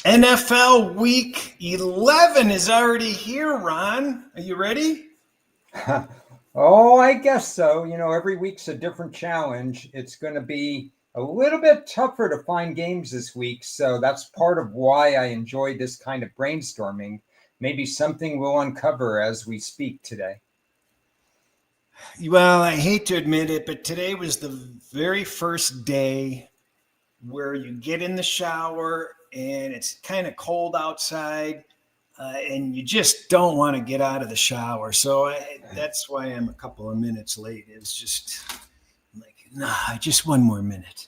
NFL Week 11 is already here, Ron. Are you ready? Oh, I guess so. Every week's a different challenge. It's going to be a little bit tougher to find games this week. So that's part of why I enjoy this kind of brainstorming. Maybe something we'll uncover as we speak today. Well, I hate to admit it, but today was the very first day where you get in the shower and it's kind of cold outside, and you just don't want to get out of the shower. That's why I'm a couple of minutes late. It's just like, nah, just one more minute.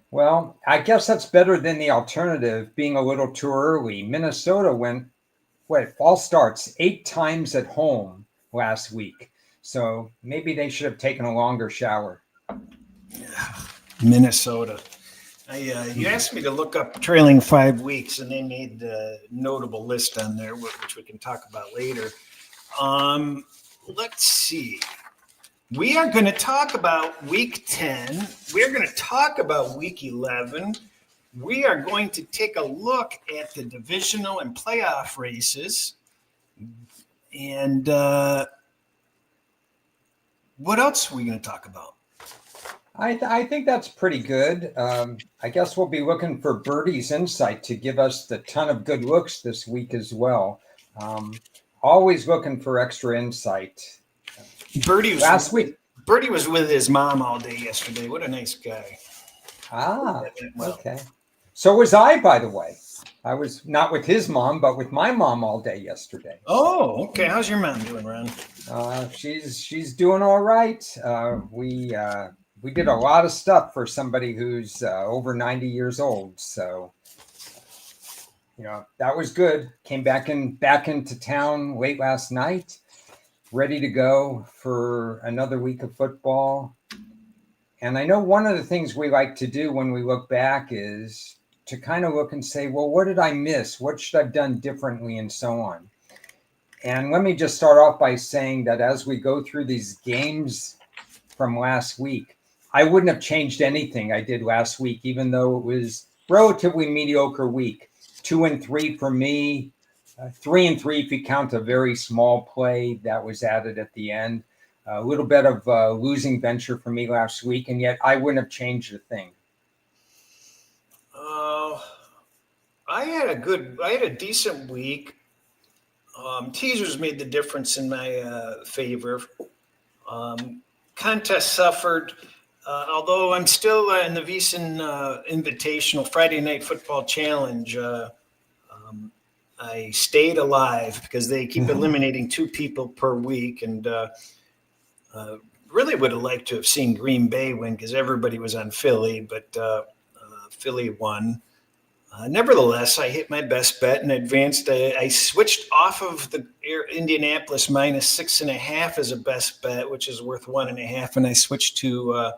Well, I guess that's better than the alternative being a little too early. Minnesota fall starts 8 times at home last week. So maybe they should have taken a longer shower. Minnesota. You asked me to look up trailing 5 weeks, and they made a notable list on there, which we can talk about later. Let's see. We are going to talk about week 10. We're going to talk about week 11. We are going to take a look at the divisional and playoff races. And what else are we going to talk about? I think that's pretty good. I guess we'll be looking for Birdie's insight to give us the ton of good looks this week as well. Always looking for extra insight. Birdie last week. Birdie was with his mom all day yesterday. What a nice guy. Okay. So was I, by the way. I was not with his mom, but with my mom all day yesterday. Oh, okay. How's your mom doing, Ron? She's doing all right. We did a lot of stuff for somebody who's over 90 years old. So, that was good. Came back into town late last night, ready to go for another week of football. And I know one of the things we like to do when we look back is to kind of look and say, well, what did I miss? What should I have done differently, and so on. And let me just start off by saying that as we go through these games from last week, I wouldn't have changed anything I did last week, even though it was relatively mediocre week. 2-3 for me, 3-3 if you count a very small play that was added at the end. A little bit of a losing venture for me last week, and yet I wouldn't have changed a thing. I had a decent week. Teasers made the difference in my favor. Contest suffered, although I'm still in the VEASAN Invitational Friday Night Football Challenge. I stayed alive because they keep eliminating 2 people per week, and really would have liked to have seen Green Bay win because everybody was on Philly, but Philly won. Nevertheless, I hit my best bet and advanced. I switched off of the Indianapolis minus 6.5 as a best bet, which is worth 1.5, and I switched to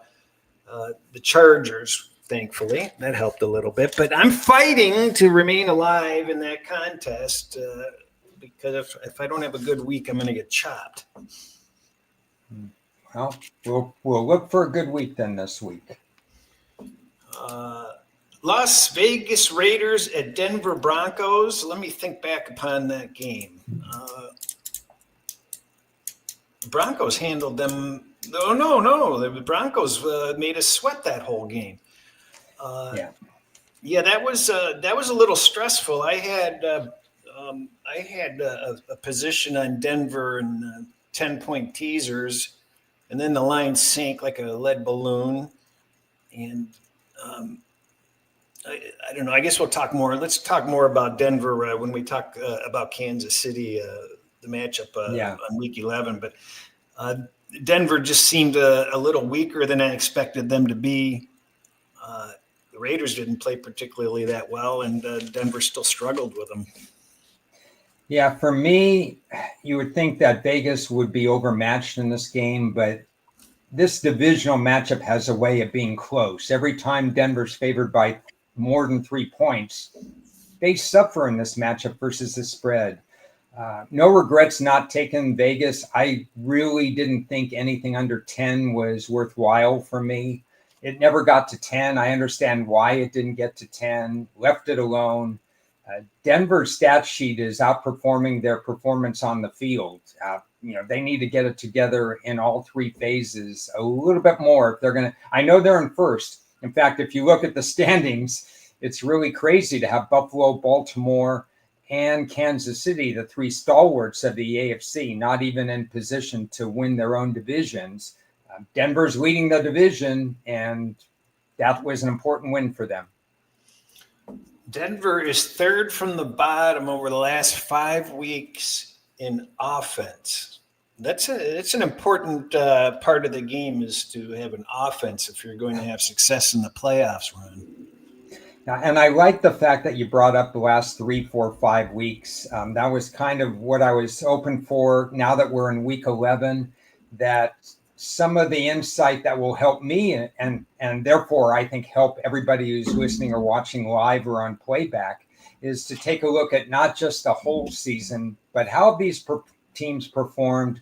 the Chargers. Thankfully, that helped a little bit. But I'm fighting to remain alive in that contest because if I don't have a good week, I'm going to get chopped. Well, we'll look for a good week then this week. Las Vegas Raiders at Denver Broncos. Let me think back upon that game. The Broncos handled them. Oh, no. The Broncos made us sweat that whole game. Yeah, that was a little stressful. I had a position on Denver and 10-point teasers, and then the line sank like a lead balloon. And I don't know. I guess we'll talk more. Let's talk more about Denver when we talk about Kansas City, the matchup on week 11. But Denver just seemed a little weaker than I expected them to be. The Raiders didn't play particularly that well, and Denver still struggled with them. Yeah, for me, you would think that Vegas would be overmatched in this game, but this divisional matchup has a way of being close. Every time Denver's favored by more than 3 points, they suffer in this matchup versus the spread. No regrets not taking Vegas. I really didn't think anything under 10 was worthwhile for me. It never got to 10. I understand why it didn't get to 10, left it alone. Denver's stat sheet is outperforming their performance on the field. They need to get it together in all three phases a little bit more if they're going to. I know they're in first. In fact, if you look at the standings, it's really crazy to have Buffalo, Baltimore, and Kansas City, the three stalwarts of the AFC, not even in position to win their own divisions. Denver's leading the division, and that was an important win for them. Denver is third from the bottom over the last 5 weeks in offense. It's an important part of the game, is to have an offense if you're going to have success in the playoffs run. And I like the fact that you brought up the last 3, 4, 5 weeks. That was kind of what I was hoping for now that we're in week 11, that some of the insight that will help me and therefore I think help everybody who's listening or watching live or on playback is to take a look at not just the whole season, but how these teams performed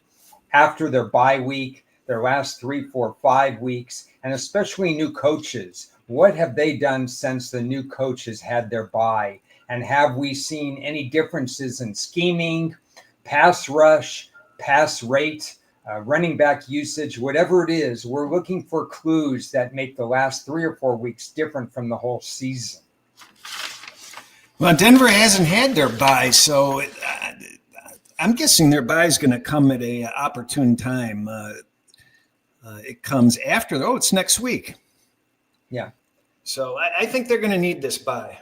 after their bye week, their last 3, 4, 5 weeks, and especially new coaches. What have they done since the new coach has had their bye? And have we seen any differences in scheming, pass rush, pass rate, running back usage, whatever it is? We're looking for clues that make the last 3 or 4 weeks different from the whole season. Well, Denver hasn't had their bye, so I'm guessing their bye is going to come at an opportune time. It comes after, it's next week. Yeah. So I think they're going to need this bye.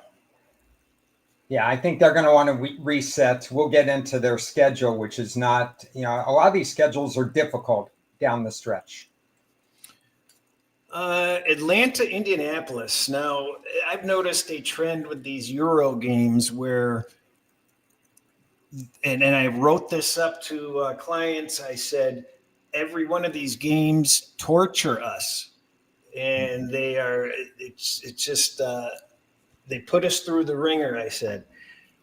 Yeah, I think they're going to want to reset. We'll get into their schedule, which is not, a lot of these schedules are difficult down the stretch. Atlanta, Indianapolis. Now, I've noticed a trend with these Euro games where, and I wrote this up to clients, I said, every one of these games torture us. And it's just, they put us through the ringer, I said.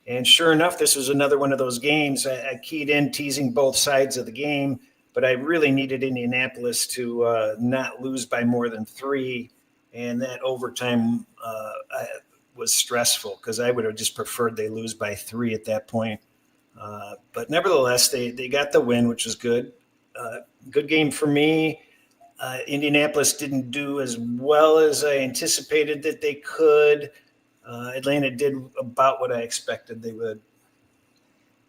And sure enough, this was another one of those games. I keyed in teasing both sides of the game, but I really needed Indianapolis to not lose by more than 3. And that overtime was stressful because I would have just preferred they lose by 3 at that point. But nevertheless, they got the win, which was good. Good game for me. Indianapolis didn't do as well as I anticipated that they could. Atlanta did about what I expected they would.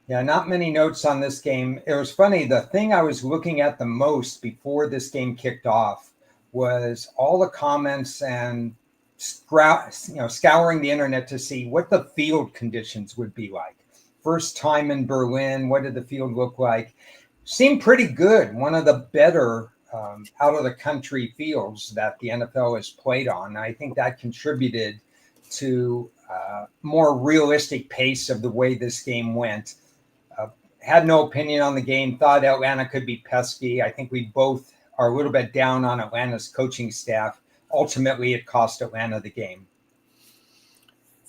Yeah, not many notes on this game. It was funny. The thing I was looking at the most before this game kicked off was all the comments and scouring the internet to see what the field conditions would be like. First time in Berlin, what did the field look like? Seemed pretty good. One of the better out of the country fields that the NFL has played on. I think that contributed to more realistic pace of the way this game went. Had no opinion on the game, thought Atlanta could be pesky. I think we both are a little bit down on Atlanta's coaching staff. Ultimately, it cost Atlanta the game.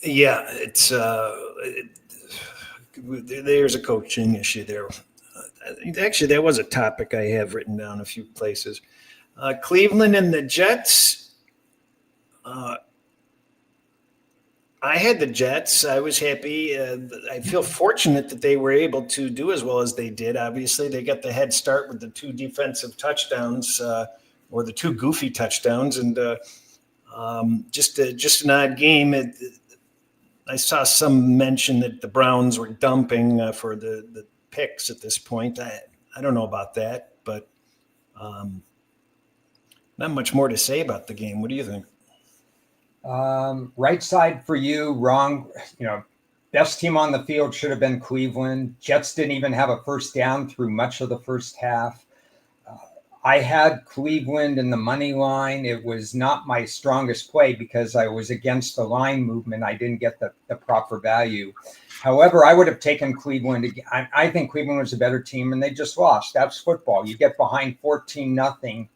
Yeah, there's a coaching issue there. Actually, that was a topic I have written down a few places. Cleveland and the Jets. I had the Jets. I was happy. I feel fortunate that they were able to do as well as they did. Obviously, they got the head start with the 2 defensive touchdowns, or the 2 goofy touchdowns, and just an odd game. I saw some mention that the Browns were dumping for the picks at this point. I don't know about that, but not much more to say about the game. What do you think? Right side for you, wrong. Best team on the field should have been Cleveland. Jets didn't even have a first down through much of the first half. I had Cleveland in the money line. It was not my strongest play because I was against the line movement. I didn't get the proper value. However, I would have taken Cleveland. I think Cleveland was a better team, and they just lost. That's football. You get behind 14-0,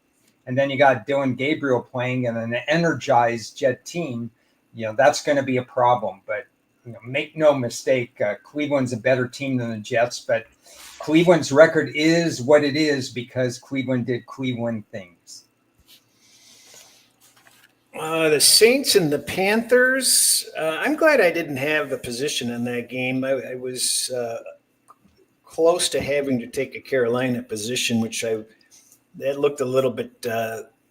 and then you got Dylan Gabriel playing in an energized Jet team. That's going to be a problem. But make no mistake, Cleveland's a better team than the Jets, but Cleveland's record is what it is because Cleveland did Cleveland things. The Saints and the Panthers. I'm glad I didn't have the position in that game. I was close to having to take a Carolina position, that looked a little bit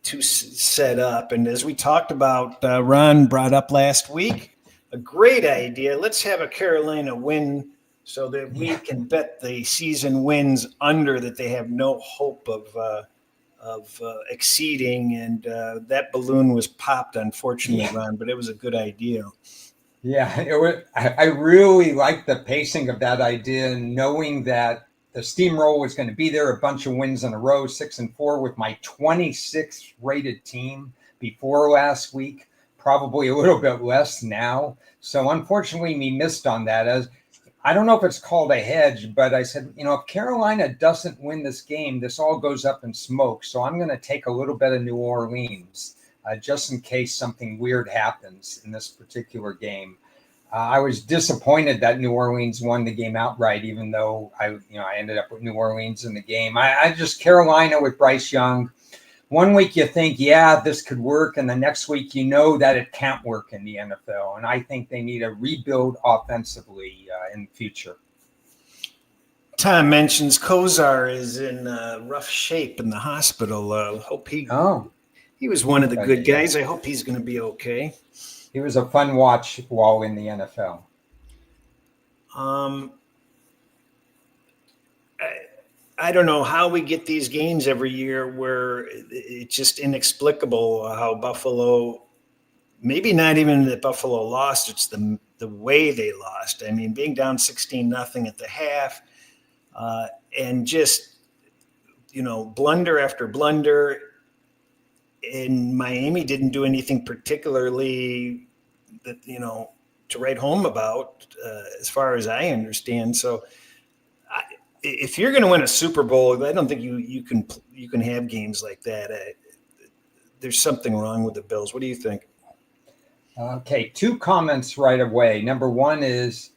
too set up. And as we talked about, Ron brought up last week, a great idea. Let's have a Carolina win so that we can bet the season wins under that they have no hope of exceeding. And that balloon was popped, unfortunately, Ron, but it was a good idea. Yeah, I really liked the pacing of that idea, knowing that the steamroll was going to be there, a bunch of wins in a row, 6-4 with my 26th rated team before last week, probably a little bit less now. So unfortunately, we missed on that. As I don't know if it's called a hedge, but I said, if Carolina doesn't win this game, this all goes up in smoke. So I'm going to take a little bit of New Orleans. Just in case something weird happens in this particular game. I was disappointed that New Orleans won the game outright, even though I ended up with New Orleans in the game. I just Carolina with Bryce Young. One week you think, yeah, this could work, and the next week you know that it can't work in the NFL. And I think they need a rebuild offensively in the future. Tom mentions Kozar is in rough shape in the hospital. Hope he. Oh. He was one of the good guys. I hope he's going to be okay. He was a fun watch while in the NFL. I don't know how we get these games every year where it's just inexplicable how Buffalo, maybe not even that Buffalo lost, it's the way they lost. I mean, being down 16-0 at the half and just, blunder after blunder. And Miami didn't do anything particularly that, to write home about, as far as I understand. So if you're going to win a Super Bowl, I don't think you can have games like that. There's something wrong with the Bills. What do you think? Okay, 2 comments right away. Number one is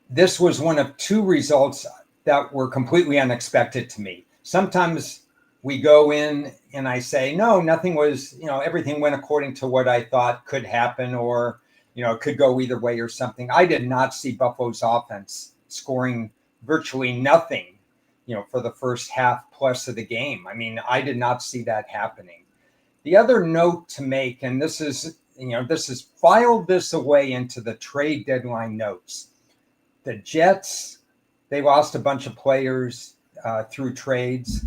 this was one of 2 results that were completely unexpected to me. Sometimes we go in and I say, no, nothing was, everything went according to what I thought could happen, or, it could go either way or something. I did not see Buffalo's offense scoring virtually nothing, for the first half plus of the game. I mean, I did not see that happening. The other note to make, and this is filed this away into the trade deadline notes. The Jets, they lost a bunch of players through trades.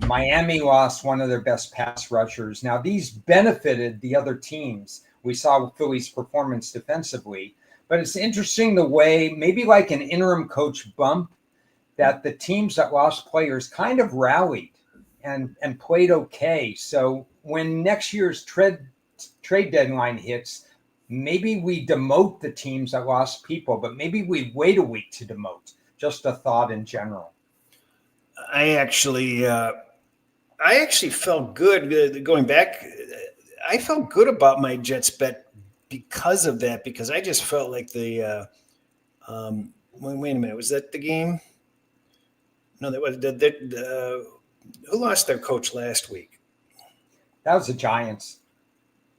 Miami lost one of their best pass rushers. Now, these benefited the other teams. We saw Philly's performance defensively, but it's interesting the way, maybe like an interim coach bump, that the teams that lost players kind of rallied and played okay. So when next year's trade deadline hits, maybe we demote the teams that lost people, but maybe we wait a week to demote. Just a thought in general. I actually felt good going back. I felt good about my Jets bet because of that, because I just felt like wait a minute, was that the game? No, that was who lost their coach last week? That was the Giants.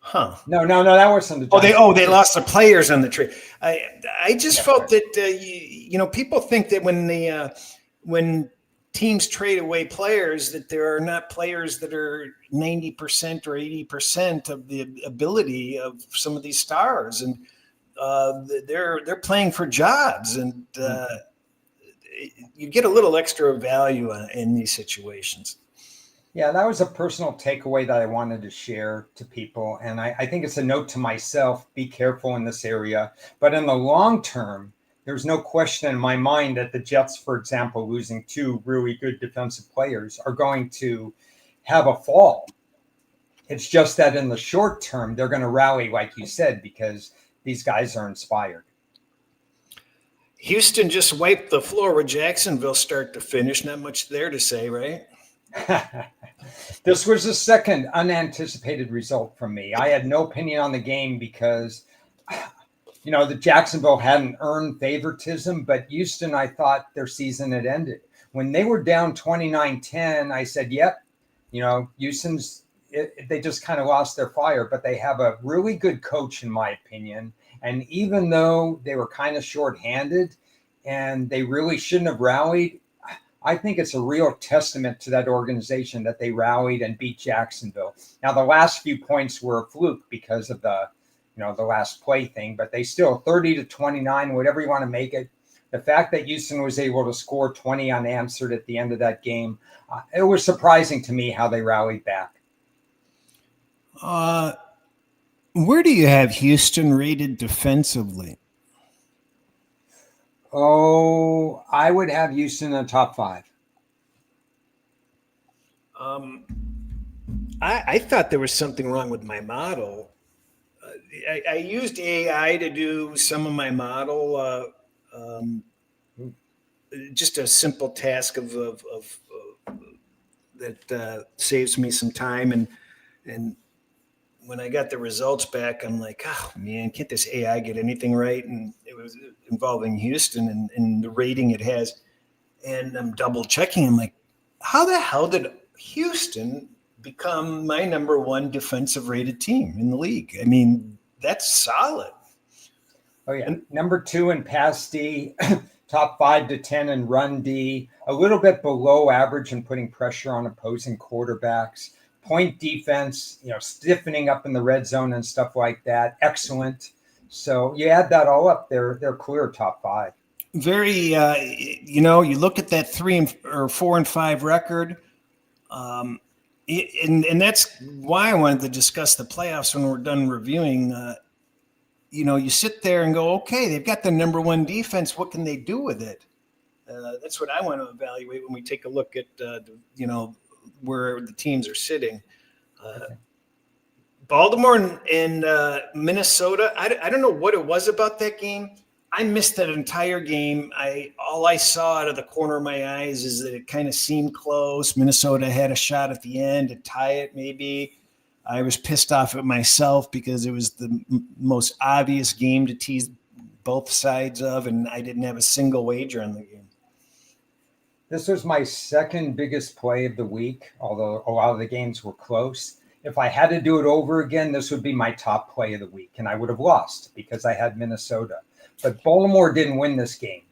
Huh? No, that wasn't the Giants. They lost the players on the trade. I just felt that people think that when teams trade away players, that there are not players that are 90% or 80% of the ability of some of these stars, and they're playing for jobs, and you get a little extra value in these situations. Yeah, that was a personal takeaway that I wanted to share to people. And I think it's a note to myself, be careful in this area. But in the long term, there's no question in my mind that the Jets, for example, losing 2 really good defensive players, are going to have a fall. It's just that in the short term, they're going to rally, like you said, because these guys are inspired. Houston just wiped the floor with Jacksonville start to finish. Not much there to say, right? This was the second unanticipated result from me. I had no opinion on the game because, the Jacksonville hadn't earned favoritism, but Houston, I thought their season had ended. When they were down 29-10, I said, yep, Houston's they just kind of lost their fire, but they have a really good coach, in my opinion. And even though they were kind of shorthanded and they really shouldn't have rallied, I think it's a real testament to that organization that they rallied and beat Jacksonville. Now, the last few points were a fluke because of the last play thing, but they still 30-29, whatever you want to make it. The fact that Houston was able to score 20 unanswered at the end of that game, it was surprising to me how they rallied back. Where do you have Houston rated defensively? Oh, I would have Houston in the top 5. I thought there was something wrong with my model. I used AI to do some of my model, just a simple task of that saves me some time. And when I got the results back, I'm like, oh man, can't this AI get anything right? And it was involving Houston and the rating it has. And I'm double checking. I'm like, how the hell did Houston become my number 1 defensive rated team in the league? I mean, that's solid. Oh yeah, number 2 in pass D, top 5 to 10 in run D, a little bit below average in putting pressure on opposing quarterbacks. Point defense, stiffening up in the red zone and stuff like that. Excellent. So you add that all up, they're clear top 5. Very, you look at that 4 and 5 record, and that's why I wanted to discuss the playoffs when we're done reviewing. You sit there and go, okay, they've got the number 1 defense. What can they do with it? That's what I want to evaluate when we take a look at, where the teams are sitting. Baltimore and Minnesota. I don't know what it was about that game. I missed that entire game. All I saw out of the corner of my eyes is that it kind of seemed close. Minnesota had a shot at the end to tie it, maybe. I was pissed off at myself because it was the most obvious game to tease both sides of, and I didn't have a single wager on the game. This was my second biggest play of the week, although a lot of the games were close. If I had to do it over again, this would be my top play of the week, and I would have lost because I had Minnesota. But Baltimore didn't win this game.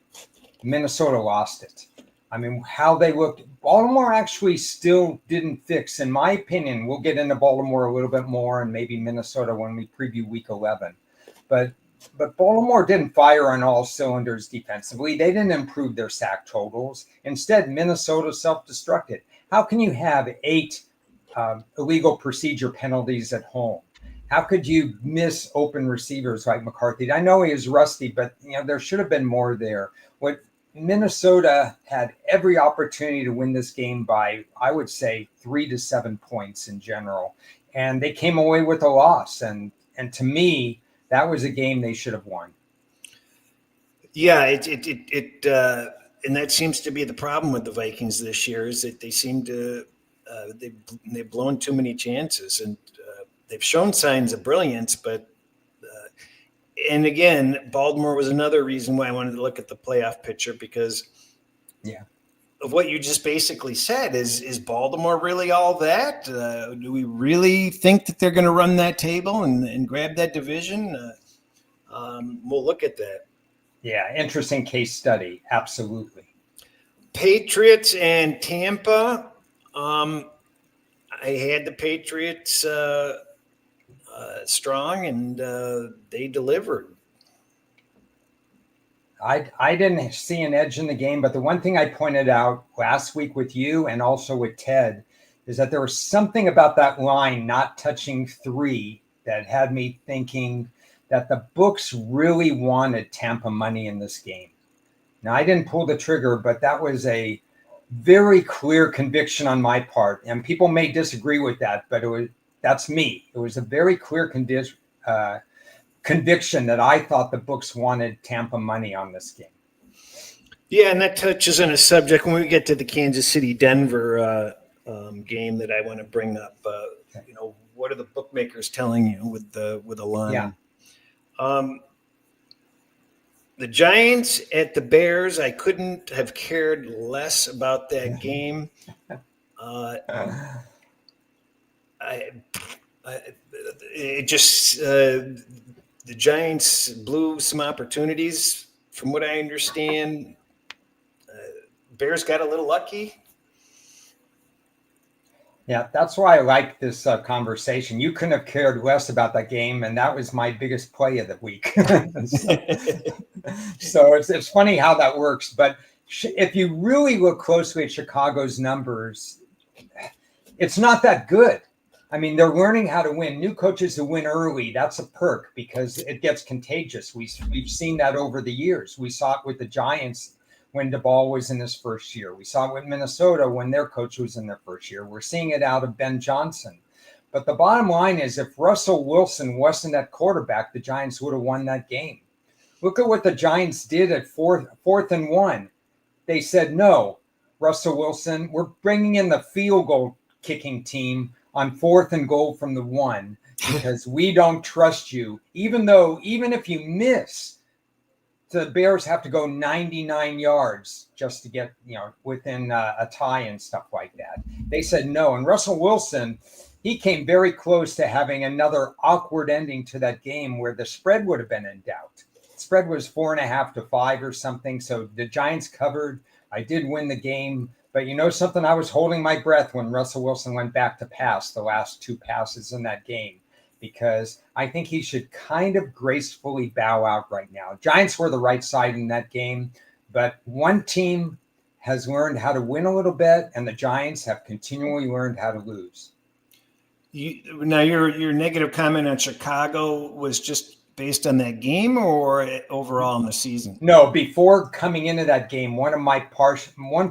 Minnesota lost it. I mean, how they looked. Baltimore actually still didn't fix, in my opinion. We'll get into Baltimore a little bit more and maybe Minnesota when we preview week 11. But Baltimore didn't fire on all cylinders defensively. They didn't improve their sack totals. Instead, Minnesota self-destructed. How can you have 8 illegal procedure penalties at home? How could you miss open receivers like McCarthy? I know he was rusty, but there should have been more there. What Minnesota had every opportunity to win this game by, I would say, 3 to 7 points in general, and they came away with a loss. And to me, that was a game they should have won. Yeah, and that seems to be the problem with the Vikings this year is that they seem to they've blown too many chances, and they've shown signs of brilliance, but and again, Baltimore was another reason why I wanted to look at the playoff picture because of what you just basically said. Is Baltimore really all that? Do we really think that they're going to run that table and grab that division? We'll look at that. Yeah, interesting case study. Absolutely. Patriots and Tampa. I had the Patriots strong, and they delivered. I didn't see an edge in the game, but the one thing I pointed out last week with you and also with Ted is that there was something about that line not touching 3 that had me thinking that the books really wanted Tampa money in this game. Now, I didn't pull the trigger, but that was a very clear conviction on my part. And people may disagree with that, but that's me. It was a very clear conviction that I thought the books wanted Tampa money on this game. Yeah, and that touches on a subject when we get to the Kansas City-Denver game that I want to bring up. What are the bookmakers telling you with the line? Yeah. The Giants at the Bears, I couldn't have cared less about that game. I, it just the Giants blew some opportunities, from what I understand. Bears got a little lucky. Yeah, that's why I like this conversation. You couldn't have cared less about that game, and that was my biggest play of the week. So it's funny how that works. But if you really look closely at Chicago's numbers, it's not that good. I mean, they're learning how to win. New coaches who win early, that's a perk because it gets contagious. We've seen that over the years. We saw it with the Giants when DeBall was in his first year. We saw it with Minnesota when their coach was in their first year. We're seeing it out of Ben Johnson. But the bottom line is, if Russell Wilson wasn't at quarterback, the Giants would have won that game. Look at what the Giants did at fourth and 1. They said, no, Russell Wilson, we're bringing in the field goal kicking team on 4th and goal from the 1 because we don't trust you. Even if you miss, the Bears have to go 99 yards just to get, within a tie and stuff like that. They said no. And Russell Wilson, he came very close to having another awkward ending to that game where the spread would have been in doubt. The spread was 4.5 to 5 or something. So the Giants covered. I did win the game. But you know something? I was holding my breath when Russell Wilson went back to pass the last 2 passes in that game, because I think he should kind of gracefully bow out right now. Giants were the right side in that game, but one team has learned how to win a little bit, and the Giants have continually learned how to lose. Now, your negative comment on Chicago was just based on that game or overall in the season? No, before coming into that game, one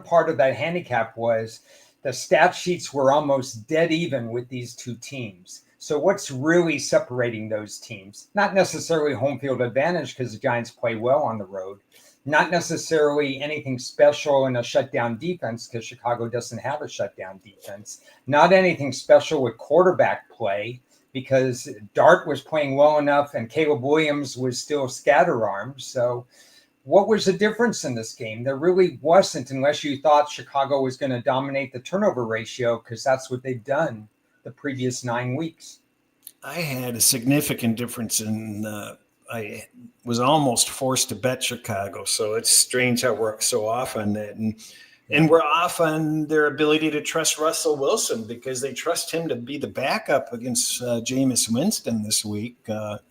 part of that handicap was the stat sheets were almost dead even with these two teams. So what's really separating those teams? Not necessarily home field advantage, because the Giants play well on the road. Not necessarily anything special in a shutdown defense, because Chicago doesn't have a shutdown defense. Not anything special with quarterback play, because Dart was playing well enough and Caleb Williams was still scatter-armed. So what was the difference in this game? There really wasn't, unless you thought Chicago was going to dominate the turnover ratio, because that's what they've done the previous 9 weeks. I had a significant difference in I was almost forced to bet Chicago. So it's strange how we're so off on that. And we're off on their ability to trust Russell Wilson, because they trust him to be the backup against Jameis Winston this week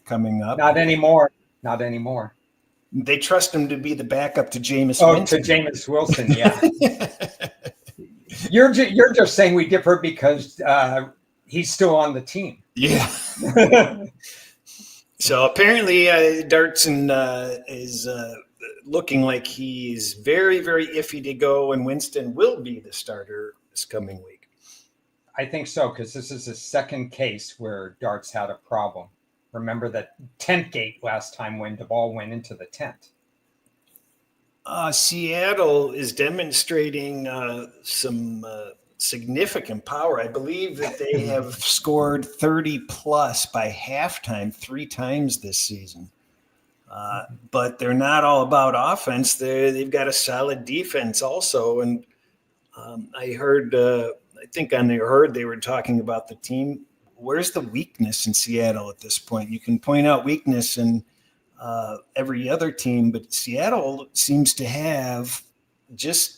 coming up. Not anymore. They trust him to be the backup to Jameis Winston. To Jameis Wilson, yeah. You're just saying we differ because he's still on the team. Yeah. So apparently Dartson is looking like he's very, very iffy to go, and Winston will be the starter this coming week. I think so, because this is the second case where Dart's had a problem. Remember that tent gate last time when the ball went into the tent. Seattle is demonstrating some significant power. I believe that they have scored 30 plus by halftime 3 times this season. But they're not all about offense. They've got a solid defense also. And I heard, I think on the herd, they were talking about the team. Where's the weakness in Seattle at this point? You can point out weakness in every other team, but Seattle seems to have just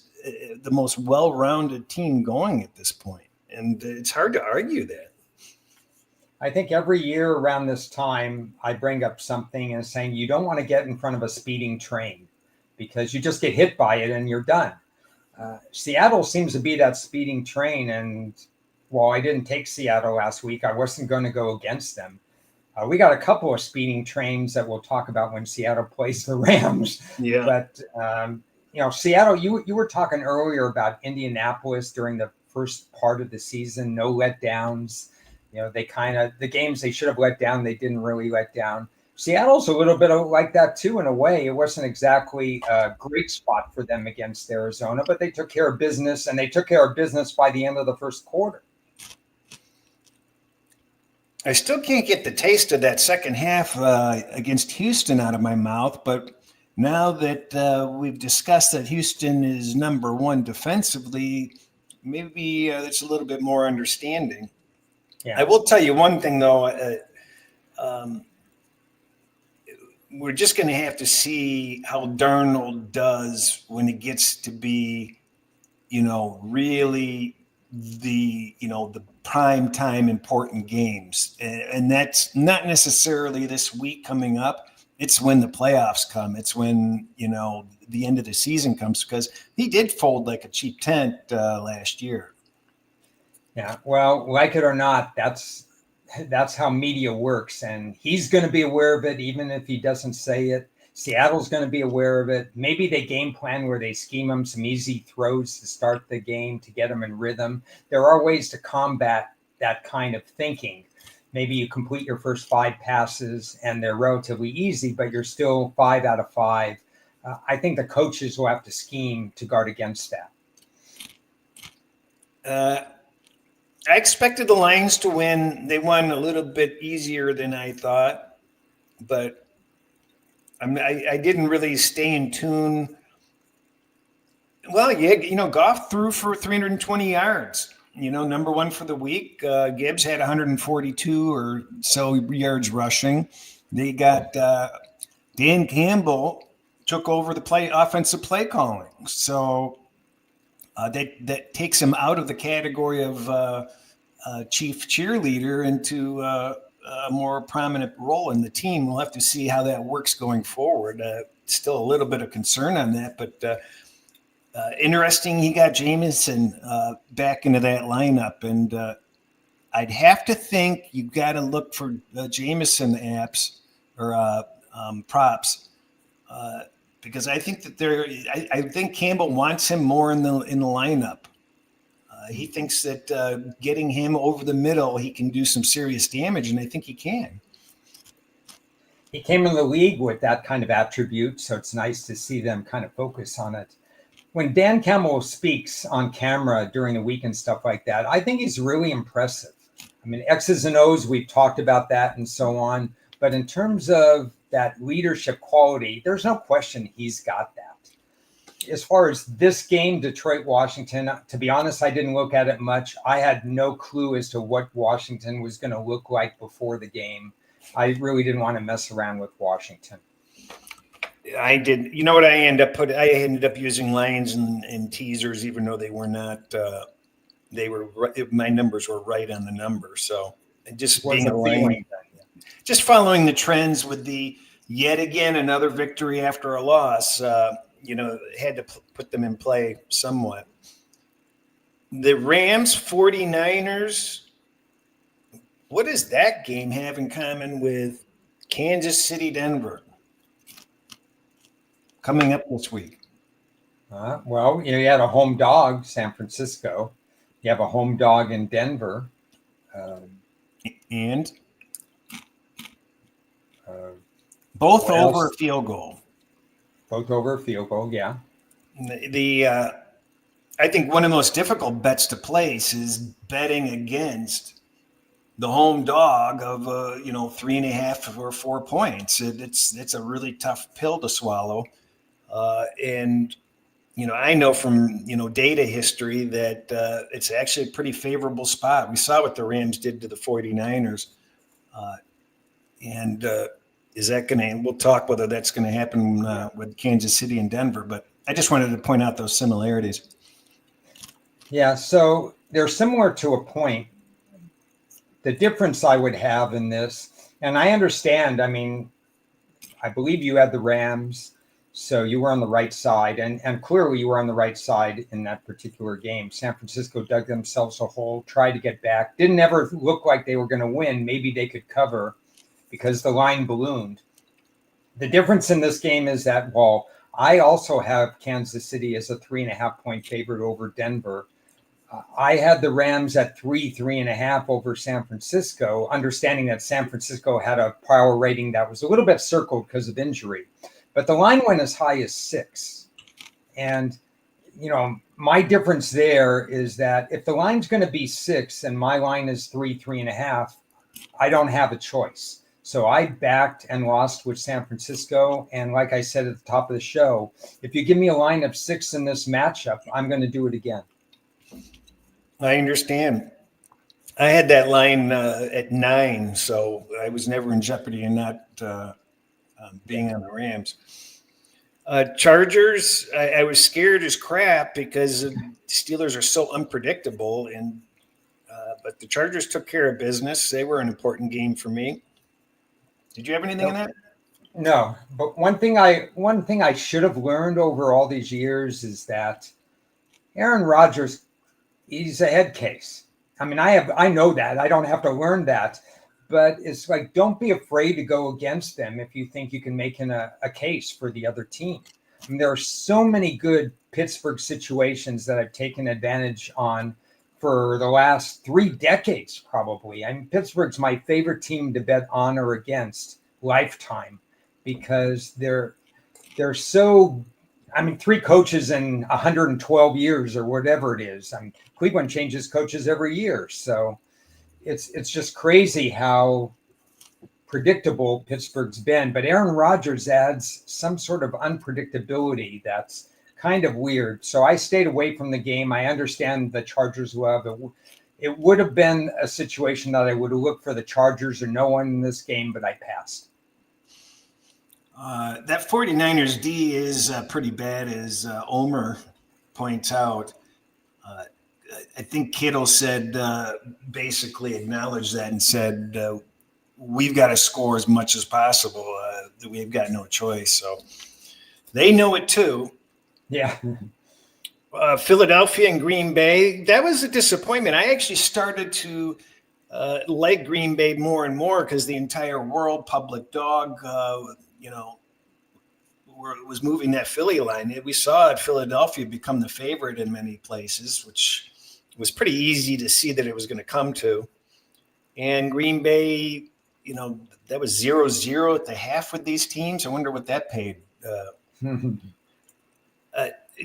the most well-rounded team going at this point. And it's hard to argue that. I think every year around this time, I bring up something and saying you don't want to get in front of a speeding train, because you just get hit by it and you're done. Seattle seems to be that speeding train. And while I didn't take Seattle last week, I wasn't going to go against them. We got a couple of speeding trains that we'll talk about when Seattle plays the Rams. Yeah. But, Seattle, you were talking earlier about Indianapolis during the first part of the season, no letdowns. The games they should have let down, they didn't really let down. Seattle's a little bit like that too, in a way. It wasn't exactly a great spot for them against Arizona, but they took care of business, and they took care of business by the end of the first quarter. I still can't get the taste of that second half against Houston out of my mouth, but now that we've discussed that Houston is number 1 defensively, maybe that's a little bit more understanding. Yeah. I will tell you one thing though. Um, we're just going to have to see how Darnold does when it gets to be, really the prime time important games. And that's not necessarily this week coming up. It's when the playoffs come. It's when, the end of the season comes, because he did fold like a cheap tent last year. Yeah. Well, like it or not, that's how media works, and he's going to be aware of it, even if he doesn't say it. Seattle's going to be aware of it. Maybe they game plan where they scheme him some easy throws to start the game to get him in rhythm. There are ways to combat that kind of thinking. Maybe you complete your first 5 passes and they're relatively easy, but you're still 5 out of 5. I think the coaches will have to scheme to guard against that. I expected the Lions to win. They won a little bit easier than I thought, but I didn't really stay in tune. Well, yeah, Goff threw for 320 yards. Number one for the week. Gibbs had 142 or so yards rushing. They got Dan Campbell took over the offensive play calling. So that takes him out of the category of chief cheerleader into a more prominent role in the team. We'll have to see how that works going forward. Still a little bit of concern on that, but interesting. He got Jamison back into that lineup, and I'd have to think you've got to look for Jamison apps or props. Because I think that I think Campbell wants him more in the lineup. He thinks that getting him over the middle, he can do some serious damage, and I think he can. He came in the league with that kind of attribute, so it's nice to see them kind of focus on it. When Dan Campbell speaks on camera during the week and stuff like that, I think he's really impressive. I mean, X's and O's, we've talked about that and so on. But in terms of that leadership quality, there's no question he's got that. As far as this game, Detroit, Washington, to be honest, I didn't look at it much. I had no clue as to what Washington was going to look like before the game. I really didn't want to mess around with Washington. I did. You know what I ended up using lines and teasers, even though they were not. My numbers were right on the number. So just being a line, just following the trends with the yet again another victory after a loss. Had to put them in play somewhat. The Rams 49ers. What does that game have in common with Kansas City, Denver? Coming up this week. Well, you had a home dog, San Francisco. You have a home dog in Denver. And both over a field goal. Both over a field goal, yeah. I think one of the most difficult bets to place is betting against the home dog of 3.5 or 4 points. It's a really tough pill to swallow. And I know from data history that it's actually a pretty favorable spot. We saw what the Rams did to the 49ers. And is that going to, we'll talk whether that's going to happen with Kansas City and Denver, but I just wanted to point out those similarities. Yeah, so they're similar to a point. The difference I would have in this, and I understand, I mean, I believe you had the Rams, so you were on the right side, and clearly you were on the right side in that particular game. San Francisco dug themselves a hole, tried to get back, didn't ever look like they were going to win. Maybe they could cover because the line ballooned. The difference in this game is that, while I also have Kansas City as a 3.5-point favorite over Denver, I had the Rams at 3.5 over San Francisco, understanding that San Francisco had a power rating that was a little bit circled because of injury. But the line went as high as 6. And, my difference there is that if the line's going to be 6 and my line is 3.5, I don't have a choice. So I backed and lost with San Francisco. And like I said at the top of the show, if you give me a line of 6 in this matchup, I'm going to do it again. I understand. I had that line at 9, so I was never in jeopardy of not being on the Rams. Chargers, I was scared as crap because Steelers are so unpredictable, and but the Chargers took care of business. They were an important game for me. Did you have anything in that? No, but one thing I should have learned over all these years is that Aaron Rodgers, he's a head case. I mean, I know that. I don't have to learn that. But it's like, don't be afraid to go against them if you think you can make a case for the other team. I mean, there are so many good Pittsburgh situations that I've taken advantage on for the last 3 decades, probably. I mean, Pittsburgh's my favorite team to bet on or against lifetime because they're so. I mean, 3 coaches in 112 years or whatever it is. I mean, Cleveland changes coaches every year, so it's just crazy how predictable Pittsburgh's been. But Aaron Rodgers adds some sort of unpredictability that's kind of weird. So I stayed away from the game. I understand the Chargers love it. It would have been a situation that I would have looked for the Chargers or no one in this game, but I passed. That 49ers D is pretty bad, as Omer points out. Uh, I think Kittle said, basically acknowledged that and said, we've got to score as much as possible. We've got no choice. So they know it too. Yeah. Philadelphia and Green Bay, that was a disappointment. I actually started to like Green Bay more and more because the entire world, public dog, was moving that Philly line. We saw Philadelphia become the favorite in many places, which was pretty easy to see that it was going to come to. And Green Bay, that was 0-0 at the half with these teams. I wonder what that paid.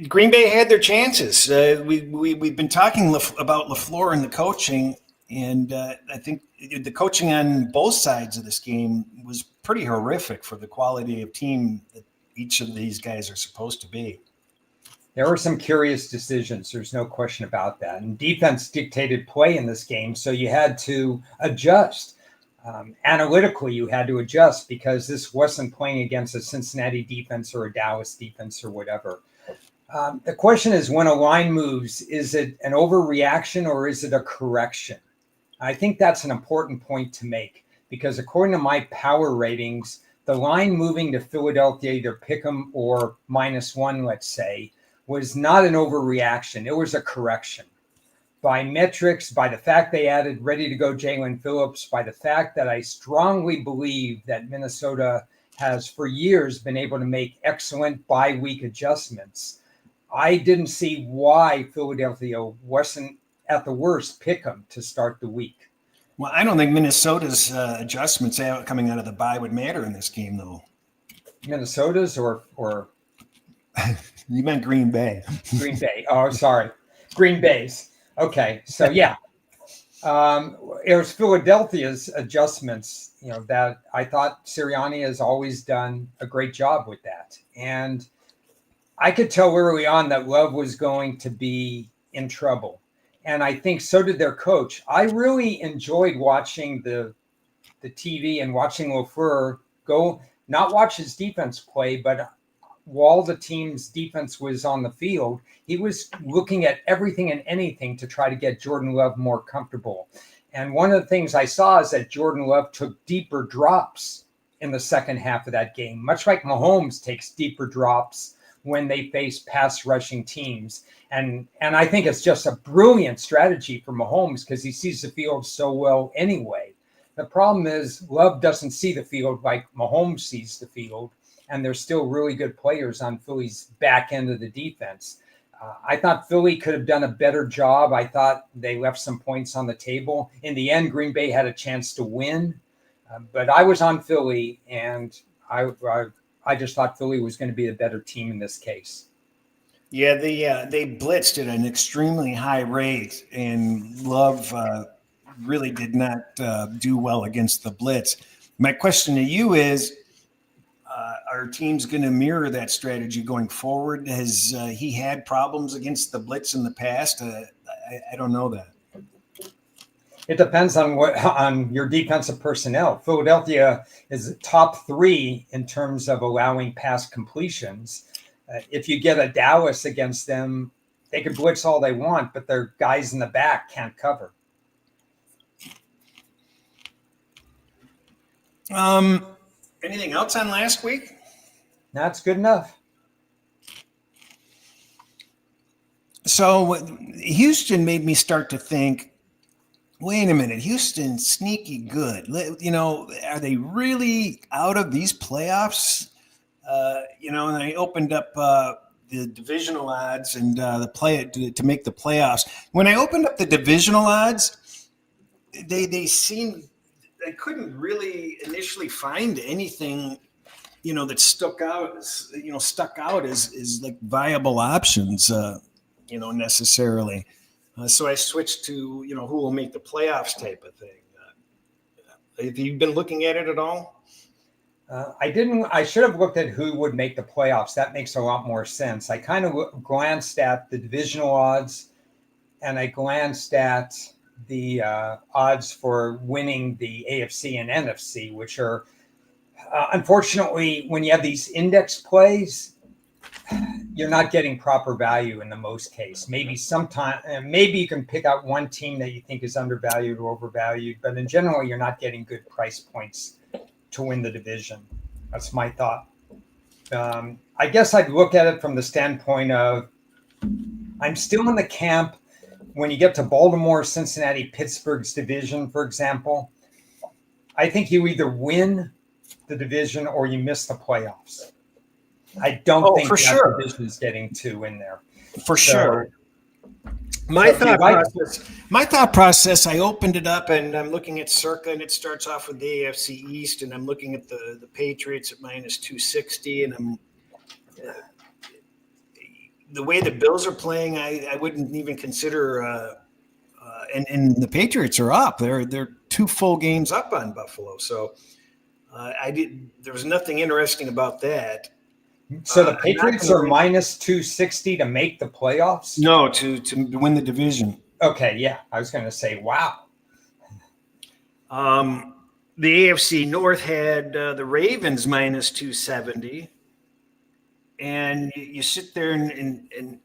Green Bay had their chances. We've been talking about LaFleur and the coaching, and I think the coaching on both sides of this game was pretty horrific for the quality of team that each of these guys are supposed to be. There were some curious decisions. There's no question about that. And defense dictated play in this game, so you had to adjust. Analytically, you had to adjust because this wasn't playing against a Cincinnati defense or a Dallas defense or whatever. The question is, when a line moves, is it an overreaction or is it a correction? I think that's an important point to make because according to my power ratings, the line moving to Philadelphia, either pick 'em or -1, let's say, was not an overreaction. It was a correction. By metrics, by the fact they added ready-to-go Jalen Phillips, by the fact that I strongly believe that Minnesota has for years been able to make excellent bye-week adjustments, I didn't see why Philadelphia wasn't, at the worst, pick 'em to start the week. Well, I don't think Minnesota's adjustments coming out of the bye would matter in this game, though. Minnesota's or You meant Green Bay. Green Bay. Oh, sorry. Green Bay's. Okay. So, yeah. It was Philadelphia's adjustments, that I thought Sirianni has always done a great job with that. And I could tell early on that Love was going to be in trouble. And I think so did their coach. I really enjoyed watching the TV and watching LaFleur go, not watch his defense play, but while the team's defense was on the field, he was looking at everything and anything to try to get Jordan Love more comfortable. And one of the things I saw is that Jordan Love took deeper drops in the second half of that game, much like Mahomes takes deeper drops when they face pass rushing teams. And I think it's just a brilliant strategy for Mahomes because he sees the field so well anyway. The problem is Love doesn't see the field like Mahomes sees the field, and there's still really good players on Philly's back end of the defense. I thought Philly could have done a better job. I thought they left some points on the table. In the end, Green Bay had a chance to win, but I was on Philly, and I just thought Philly was going to be the better team in this case. Yeah, they blitzed at an extremely high rate, and Love really did not do well against the blitz. My question to you is, are teams going to mirror that strategy going forward? Has he had problems against the blitz in the past? I don't know that. It depends on your defensive personnel. Philadelphia is top 3 in terms of allowing pass completions. If you get a Dallas against them, they can blitz all they want, but their guys in the back can't cover. Anything else on last week? That's good enough. So Houston made me start to think, wait a minute, Houston's sneaky good. Are they really out of these playoffs? And I opened up the divisional odds and the play to make the playoffs. When I opened up the divisional odds, they seemed, I couldn't really initially find anything, that stuck out as like viable options, necessarily. So I switched to, who will make the playoffs type of thing. Have you been looking at it at all? I didn't. I should have looked at who would make the playoffs. That makes a lot more sense. I kind of glanced at the divisional odds, and I glanced at the odds for winning the AFC and NFC, which are unfortunately, when you have these index plays, you're not getting proper value in the most case. Maybe you can pick out one team that you think is undervalued or overvalued, but in general, you're not getting good price points to win the division. That's my thought. I guess I'd look at it from the standpoint of, I'm still in the camp when you get to Baltimore, Cincinnati, Pittsburgh's division, for example. I think you either win the division or you miss the playoffs. I don't think that division is getting 2 in there. For sure. My thought process, I opened it up and I'm looking at Circa, and it starts off with the AFC East, and I'm looking at the Patriots at minus 260, and I'm the way the Bills are playing, I wouldn't even consider. And the Patriots are up. They're 2 full games up on Buffalo, so there was nothing interesting about that. So the Patriots are minus 260 to make the playoffs? No, to win the division. Okay, yeah. I was going to say, wow. The AFC North had the Ravens minus 270. And you sit there and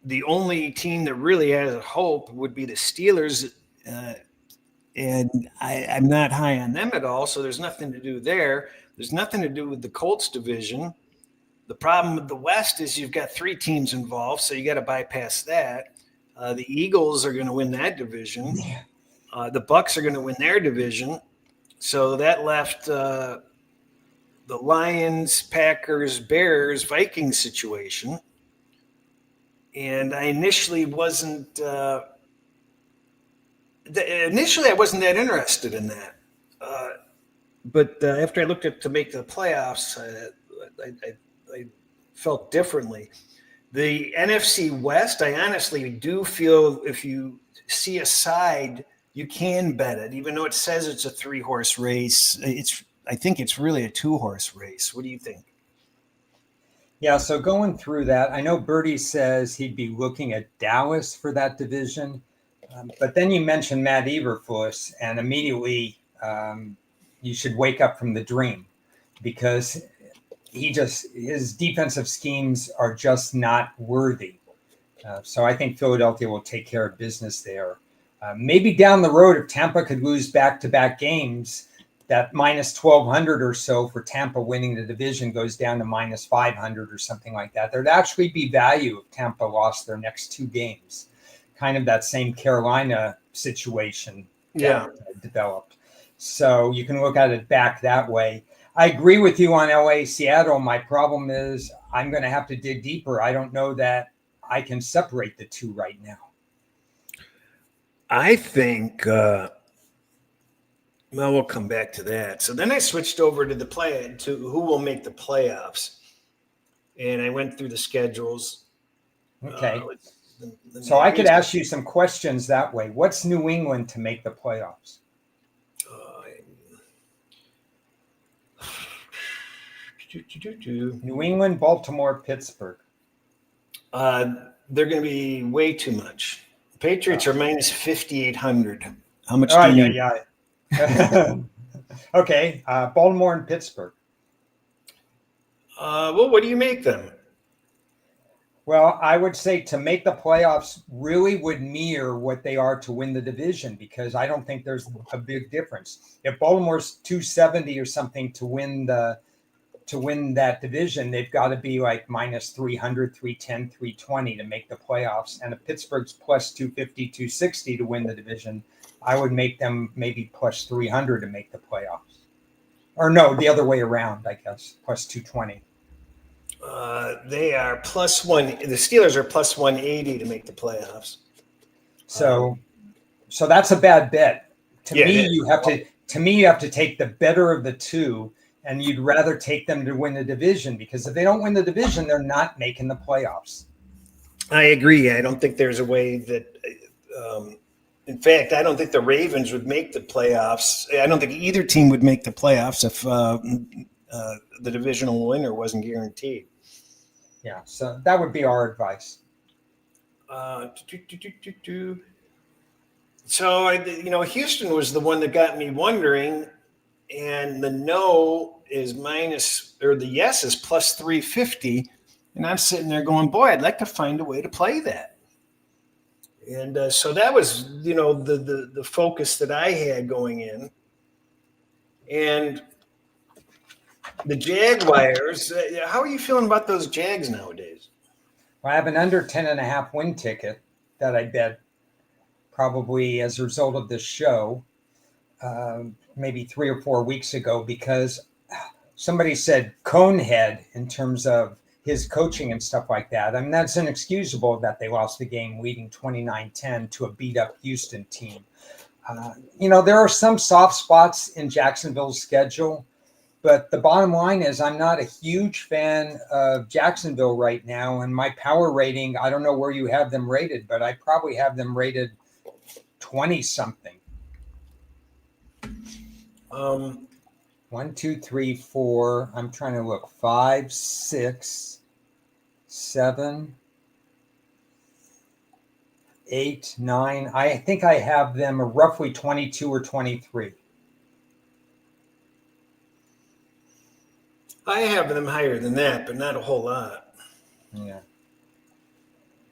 the only team that really has a hope would be the Steelers. And I'm not high on them at all, so there's nothing to do there. There's nothing to do with the Colts division. The problem with the West is you've got 3 teams involved, so you got to bypass that. The Eagles are going to win that division. The Bucks are going to win their division. So that left the Lions, Packers, Bears, Vikings situation. And I initially wasn't that interested in that. But after I looked at to make the playoffs, I felt differently. The NFC West, I honestly do feel if you see a side, you can bet it, even though it says it's a 3-horse race. I think it's really a 2-horse race. What do you think? Yeah, so going through that, I know Bertie says he'd be looking at Dallas for that division, but then you mentioned Matt Eberflus, and immediately you should wake up from the dream, because his defensive schemes are just not worthy. So I think Philadelphia will take care of business there. Maybe down the road, if Tampa could lose back-to-back games, that minus 1,200 or so for Tampa winning the division goes down to minus 500 or something like that. There'd actually be value if Tampa lost their next 2 games. Kind of that same Carolina situation developed. So you can look at it back that way. I agree with you on LA, Seattle. My problem is I'm going to have to dig deeper. I don't know that I can separate the 2 right now. I think, we'll come back to that. So then I switched over to who will make the playoffs. And I went through the schedules. Okay. So I could ask you some questions that way. What's New England to make the playoffs? New England, Baltimore, Pittsburgh. They're going to be way too much. Patriots are minus 5,800. How much Oh, do you? yeah. Okay. Baltimore and Pittsburgh. Well, what do you make them? Well, I would say to make the playoffs really would mirror what they are to win the division, because I don't think there's a big difference. If Baltimore's 270 or something to win that division, they've got to be like minus 300, 310, 320 to make the playoffs. And if Pittsburgh's plus 250, 260 to win the division, I would make them maybe plus 300 to make the playoffs. Or no, the other way around, I guess, plus 220. They are plus one. The Steelers are plus 180 to make the playoffs. So so that's a bad bet. Yeah, it is. To me you have to take the better of the two, and you'd rather take them to win the division, because if they don't win the division, they're not making the playoffs. I agree. I don't think there's a way that. In fact, I don't think the Ravens would make the playoffs. I don't think either team would make the playoffs if the divisional winner wasn't guaranteed. Yeah, so that would be our advice. So, Houston was the one that got me wondering, and the no is minus, or the yes is plus 350. And I'm sitting there going, boy, I'd like to find a way to play that. And so that was, the focus that I had going in. And the Jaguars, how are you feeling about those Jags nowadays? Well, I have an under 10.5 win ticket that I bet probably as a result of this show, maybe 3 or 4 weeks ago, because somebody said Conehead in terms of his coaching and stuff like that. I mean, that's inexcusable that they lost the game leading 29-10 to a beat-up Houston team. There are some soft spots in Jacksonville's schedule, but the bottom line is I'm not a huge fan of Jacksonville right now. And my power rating, I don't know where you have them rated, but I probably have them rated 20-something. 1, 2, 3, 4. I'm trying to look. 5, 6, 7, 8, 9. I think I have them roughly 22 or 23. I have them higher than that, but not a whole lot. Yeah.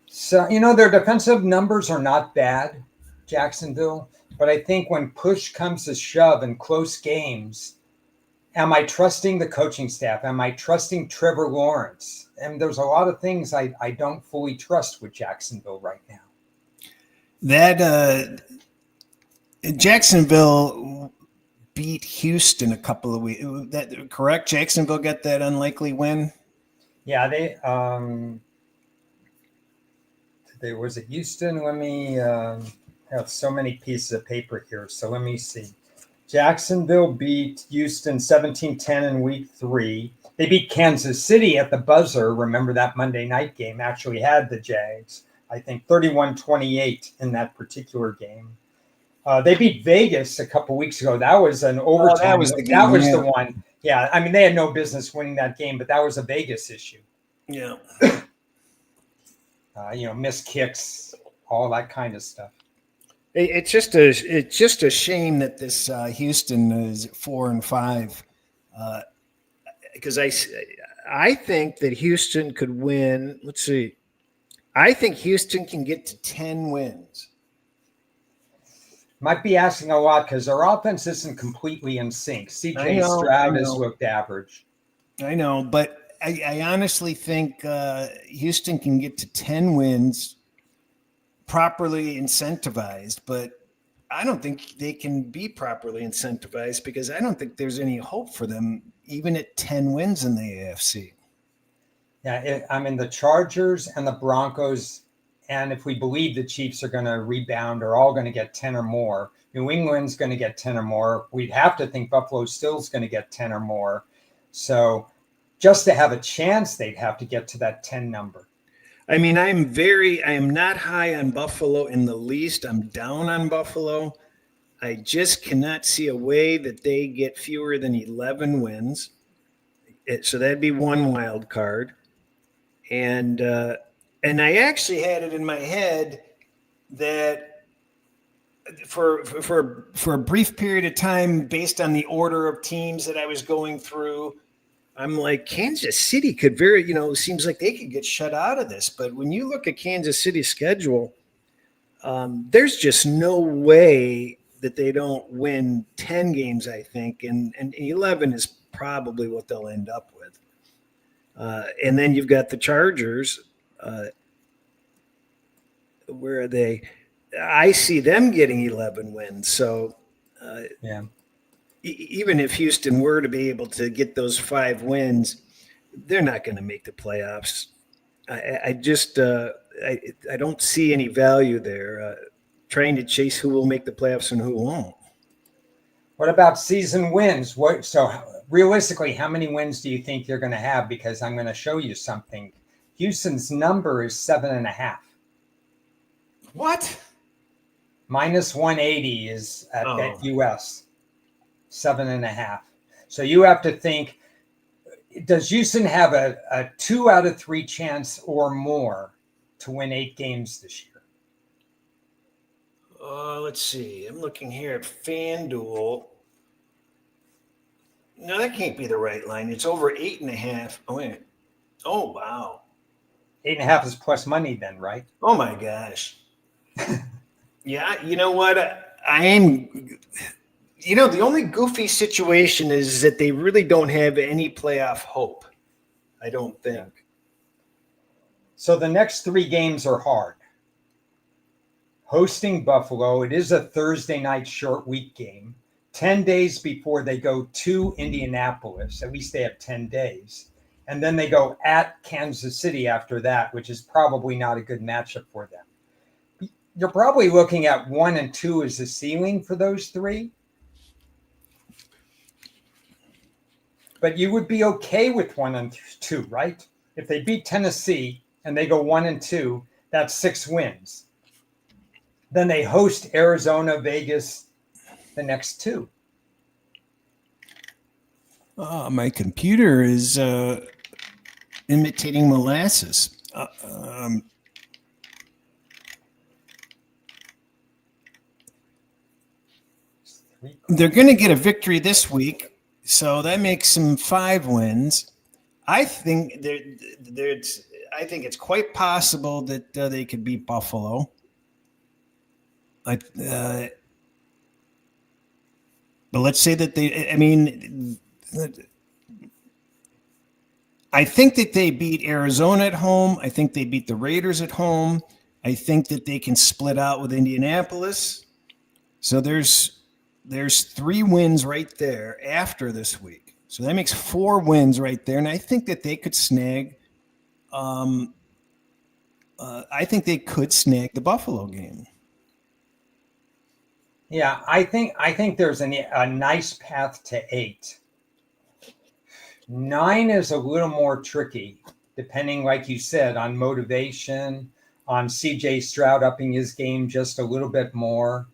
So, their defensive numbers are not bad, Jacksonville. But I think when push comes to shove in close games, am I trusting the coaching staff? Am I trusting Trevor Lawrence? And there's a lot of things I don't fully trust with Jacksonville right now. That Jacksonville beat Houston a couple of weeks. That correct? Jacksonville got that unlikely win. Yeah, they was it Houston? Let me have so many pieces of paper here. So let me see. Jacksonville beat Houston 17-10 in week 3. They beat Kansas City at the buzzer. Remember that Monday night game actually had the Jags, I think 31-28 in that particular game. They beat Vegas a couple weeks ago. That was an overtime. That was the game. That was the one. Yeah, I mean, they had no business winning that game, but that was a Vegas issue. Yeah. Missed kicks, all that kind of stuff. It's just a shame that this Houston is 4-5, because I think that Houston could win. Let's see. I think Houston can get to 10 wins. Might be asking a lot because their offense isn't completely in sync. CJ Stroud has looked average. I know, but I honestly think Houston can get to 10 wins properly incentivized, but I don't think they can be properly incentivized because I don't think there's any hope for them even at 10 wins in the AFC. Yeah, the Chargers and the Broncos, and if we believe the Chiefs are going to rebound, are all going to get 10 or more. New England's going to get 10 or more. We'd have to think Buffalo still's going to get 10 or more. So just to have a chance, they'd have to get to that 10 number. I mean, I am not high on Buffalo in the least. I'm down on Buffalo. I just cannot see a way that they get fewer than 11 wins. So that'd be one wild card. And I actually had it in my head that for a brief period of time, based on the order of teams that I was going through, I'm like, Kansas City could seems like they could get shut out of this. But when you look at Kansas City's schedule, there's just no way that they don't win 10 games, I think, and 11 is probably what they'll end up with. And then you've got the Chargers. Where are they? I see them getting 11 wins. So Yeah. Even if Houston were to be able to get those 5 wins, they're not going to make the playoffs. I just I don't see any value there. Trying to chase who will make the playoffs and who won't. What about season wins? So realistically, how many wins do you think you're going to have? Because I'm going to show you something. Houston's number is 7.5. What? Minus 180 is at US 7.5. So you have to think, does Houston have a 2 out of 3 chance or more to win 8 games this year? Let's see. I'm looking here at FanDuel. No, that can't be the right line. It's over 8.5. Oh, wait. Oh, wow. 8.5 is plus money then, right? Oh, my gosh. Yeah, you know what? I am. The only goofy situation is that they really don't have any playoff hope. I don't think. So the next 3 games are hard. Hosting Buffalo, it is a Thursday night short week game. 10 days before they go to Indianapolis. At least they have 10 days. And then they go at Kansas City after that, which is probably not a good matchup for them. You're probably looking at 1 and 2 as the ceiling for those 3. But you would be okay with 1 and 2, right? If they beat Tennessee and they go 1 and 2, that's 6 wins. Then they host Arizona, Vegas, the next 2. My computer is imitating molasses. They're going to get a victory this week, so that makes them 5 wins. I think I think it's quite possible that they could beat Buffalo. But let's say that I think that they beat Arizona at home. I think they beat the Raiders at home. I think that they can split out with Indianapolis. So there's 3 wins right there after this week. So that makes 4 wins right there. And I think that they could snag I think they could snag the Buffalo game. Yeah, I think there's a nice path to 8. 9 is a little more tricky, depending, like you said, on motivation, on CJ Stroud upping his game just a little bit more.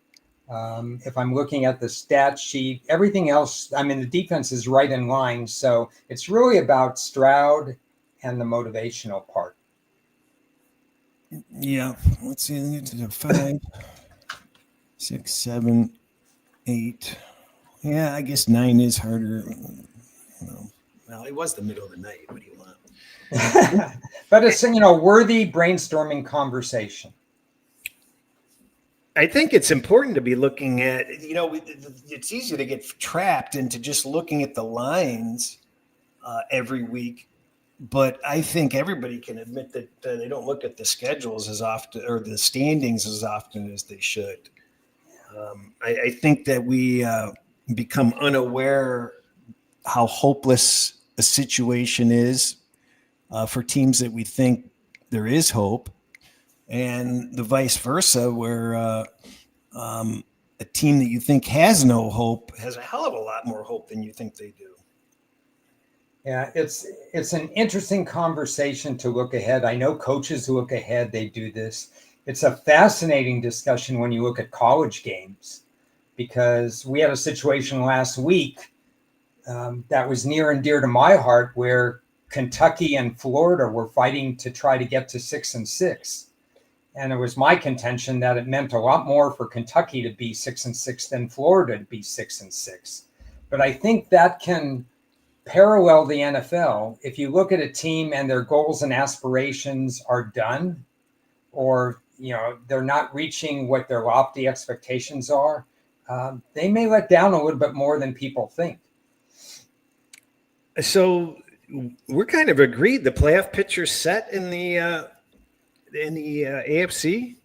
If I'm looking at the stat sheet, everything else, the defense is right in line. So it's really about Stroud and the motivational part. Yeah. Let's see. Let's do 5, 6, 7, 8. Yeah, I guess 9 is harder. Well, it was the middle of the night. What do you want? But it's worthy brainstorming conversation. I think it's important to be looking at, it's easy to get trapped into just looking at the lines every week. But I think everybody can admit that they don't look at the schedules as often or the standings as often as they should. I think that we become unaware how hopeless a situation is for teams that we think there is hope. And the vice versa, where a team that you think has no hope has a hell of a lot more hope than you think they do. Yeah, it's an interesting conversation to look ahead. I know coaches who look ahead, they do this. It's a fascinating discussion when you look at college games, because we had a situation last week that was near and dear to my heart, where Kentucky and Florida were fighting to try to get to 6 and 6. And it was my contention that it meant a lot more for Kentucky to be 6-6 than Florida to be 6-6. But I think that can parallel the NFL. If you look at a team and their goals and aspirations are done, or they're not reaching what their lofty expectations are, they may let down a little bit more than people think. So we're kind of agreed. The playoff picture's set in the AFC.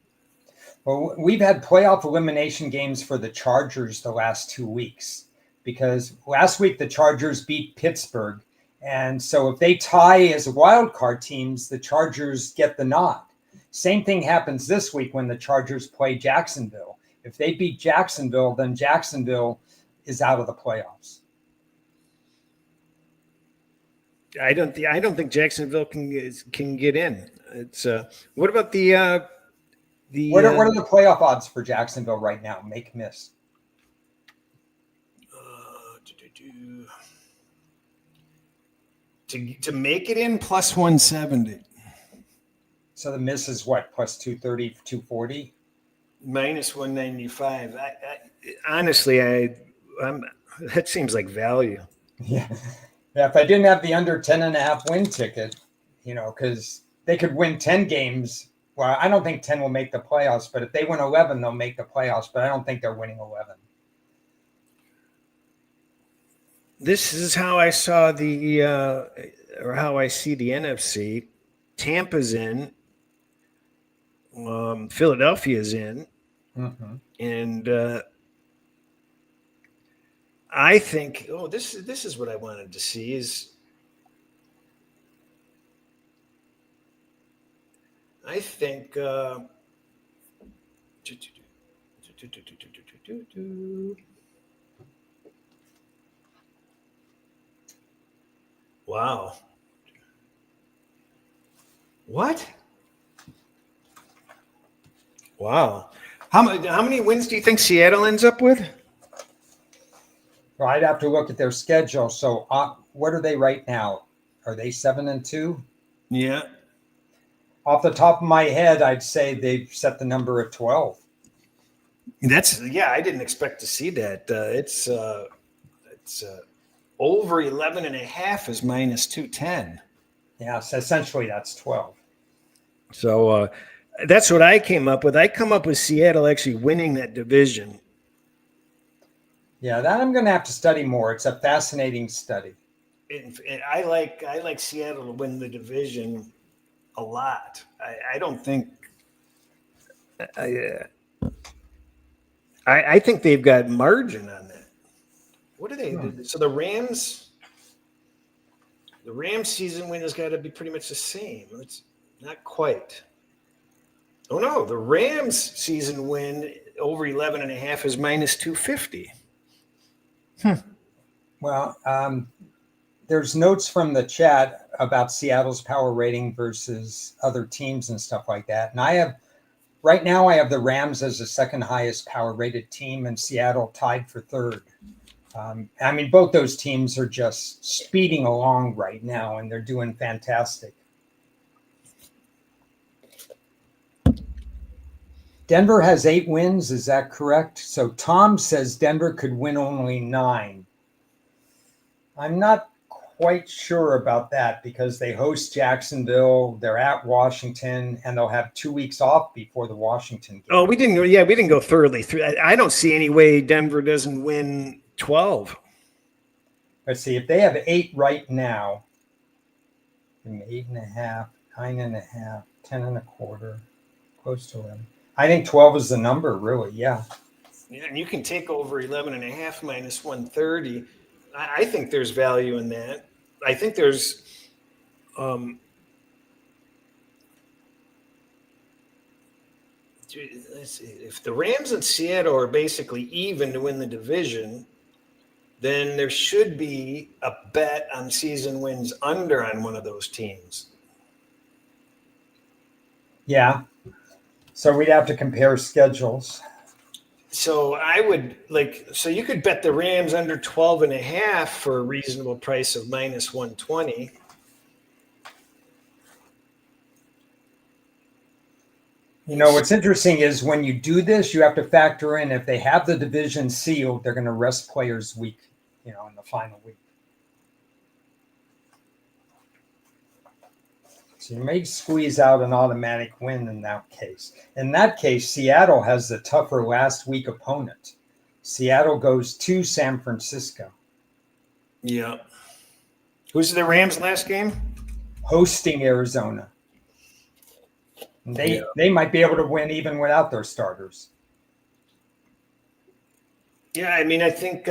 Well, we've had playoff elimination games for the Chargers the last 2 weeks, because last week the Chargers beat Pittsburgh. And so if they tie as wild card teams, the Chargers get the nod. Same thing happens this week when the Chargers play Jacksonville. If they beat Jacksonville, then Jacksonville is out of the playoffs. I don't think Jacksonville can get in. It's what about the what are the playoff odds for Jacksonville right now? Make miss. To make it in, plus 170. So the miss is what, plus 230, 240? Minus 195. Honestly, that seems like value. Yeah. If I didn't have the under 10.5 win ticket, because they could win 10 games. Well, I don't think 10 will make the playoffs, but if they win 11, they'll make the playoffs. But I don't think they're winning 11. This is how I saw or how I see the NFC. Tampa's in. Philadelphia's in. Mm-hmm. And I think, this is what I wanted to see is I think wow. What? Wow. How many wins do you think Seattle ends up with? Well, I'd have to look at their schedule. So what are they right now? Are they 7-2? Yeah. Off the top of my head, I'd say they've set the number at 12. I didn't expect to see that. It's over 11.5 is minus 210. Yeah, so essentially that's 12. So that's what I came up with. I come up with Seattle actually winning that division. Yeah, that I'm going to have to study more. It's a fascinating study. And I like Seattle to win the division a lot. I don't think. I think they've got margin on that. What do they? So the Rams season win has got to be pretty much the same. It's not quite. Oh no, the Rams season win over 11.5 is minus 250. Well, there's notes from the chat about Seattle's power rating versus other teams and stuff like that. And right now I have the Rams as the second highest power rated team and Seattle tied for third. Both those teams are just speeding along right now and they're doing fantastic. Denver has 8 wins. Is that correct? So Tom says Denver could win only 9. I'm not quite sure about that because they host Jacksonville, they're at Washington, and they'll have 2 weeks off before the Washington game. Oh, we didn't go thoroughly through. I don't see any way Denver doesn't win 12. Let's see, if they have 8 right now, 8.5, 9.5, 10.25, close to 11. I think 12 is the number, really. Yeah. Yeah, and you can take over 11.5 minus 130. I think there's value in that. I think there's let's see, if the Rams and Seattle are basically even to win the division, then there should be a bet on season wins under on one of those teams. Yeah. So we'd have to compare schedules. So I would so you could bet the Rams under 12.5 for a reasonable price of minus 120. What's interesting is when you do this, you have to factor in if they have the division sealed, they're going to rest players week, in the final week. So you may squeeze out an automatic win in that case. In that case, Seattle has the tougher last week opponent. Seattle goes to San Francisco. Yeah. Who's the Rams' last game? Hosting Arizona. And they might be able to win even without their starters. Yeah, I mean, I think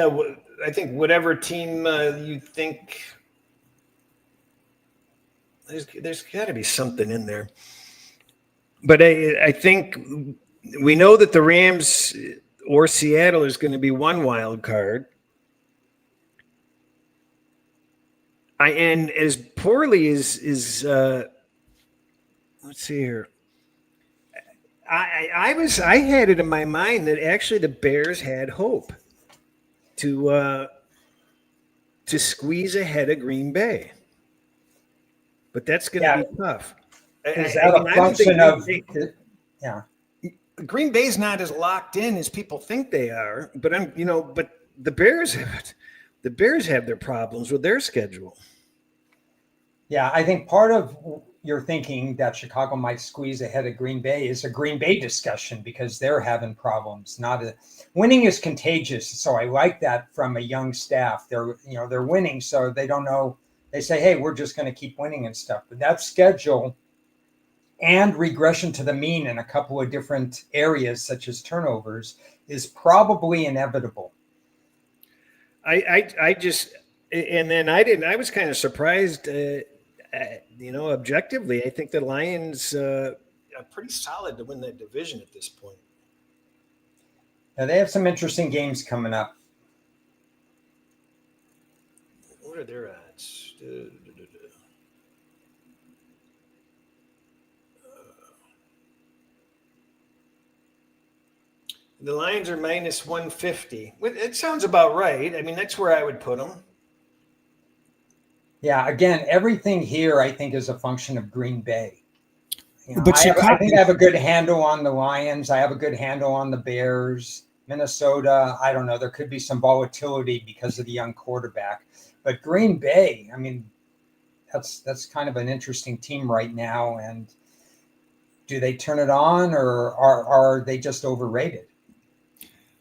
whatever team you think, there's got to be something in there. But I think we know that the Rams or Seattle is going to be one wild card. And as poorly as let's see here. I had it in my mind that actually the Bears had hope to squeeze ahead of Green Bay, but that's going to be tough. Is that a function of? Yeah, Green Bay's not as locked in as people think they are, but but the Bears have their problems with their schedule. Yeah, I think part of your thinking that Chicago might squeeze ahead of Green Bay is a Green Bay discussion because they're having problems. Winning is contagious, so I like that from a young staff. They're winning, so they don't know. They say, "Hey, we're just going to keep winning and stuff." But that schedule and regression to the mean in a couple of different areas, such as turnovers, is probably inevitable. I was kind of surprised. Objectively, I think the Lions are pretty solid to win that division at this point. Now they have some interesting games coming up. What are their odds? The Lions are minus 150. It sounds about right. I mean, that's where I would put them. Yeah, again, everything here I think is a function of Green Bay. But I think I have a good handle on the Lions. I have a good handle on the Bears. Minnesota, I don't know. There could be some volatility because of the young quarterback. But Green Bay, I mean, that's kind of an interesting team right now. And do they turn it on, or are they just overrated?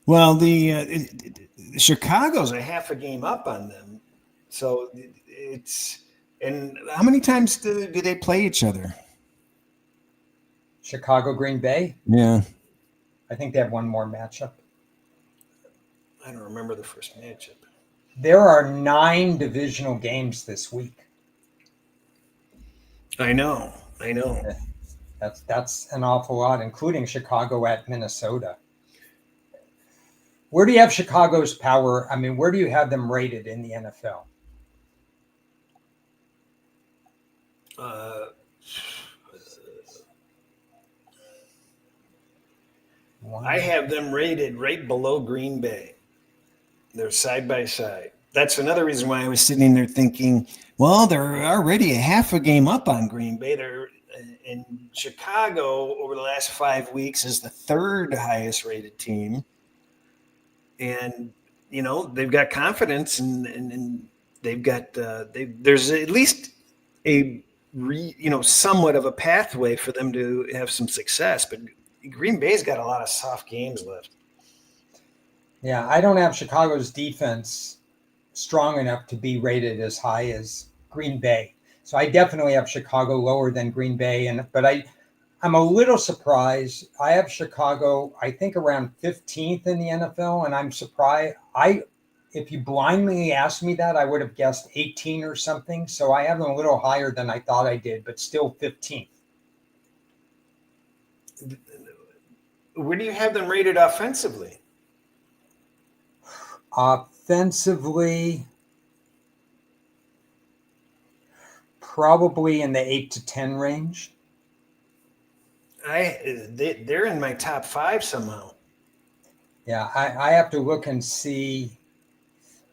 Well, Chicago's a half a game up on them. So and how many times do they play each other? Chicago, Green Bay? Yeah. I think they have one more matchup. I don't remember the first matchup. There are 9 divisional games this week. I know. That's an awful lot, including Chicago at Minnesota. Where do you have Chicago's power? I mean, where do you have them rated in the NFL? I have them rated right below Green Bay. They're side by side. That's another reason why I was sitting there thinking, well, they're already a half a game up on Green Bay. They're in Chicago over the last 5 weeks is the 3rd highest rated team. And, they've got confidence and they've got, there's at least a, somewhat of a pathway for them to have some success. But Green Bay's got a lot of soft games left. Yeah, I don't have Chicago's defense strong enough to be rated as high as Green Bay. So I definitely have Chicago lower than Green Bay. But I'm a little surprised. I have Chicago, I think, around 15th in the NFL, and I'm surprised. If you blindly asked me that, I would have guessed 18 or something. So I have them a little higher than I thought I did, but still 15th. Where do you have them rated offensively? Offensively, probably in the 8 to 10 range. They're in my top 5 somehow. Yeah, I have to look and see,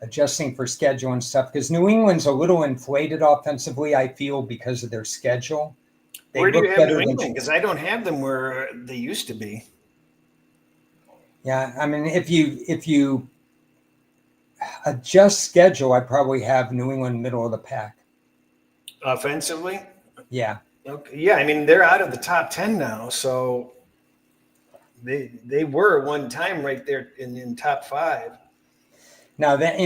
adjusting for schedule and stuff, because New England's a little inflated offensively, I feel, because of their schedule. They Where do you look have New better than. England? Because I don't have them where they used to be. Yeah, I mean, if you adjust schedule, I probably have New England middle of the pack. Offensively? Yeah. Okay. Yeah, I mean, they're out of the top 10 now, so they were one time right there in top 5. Now that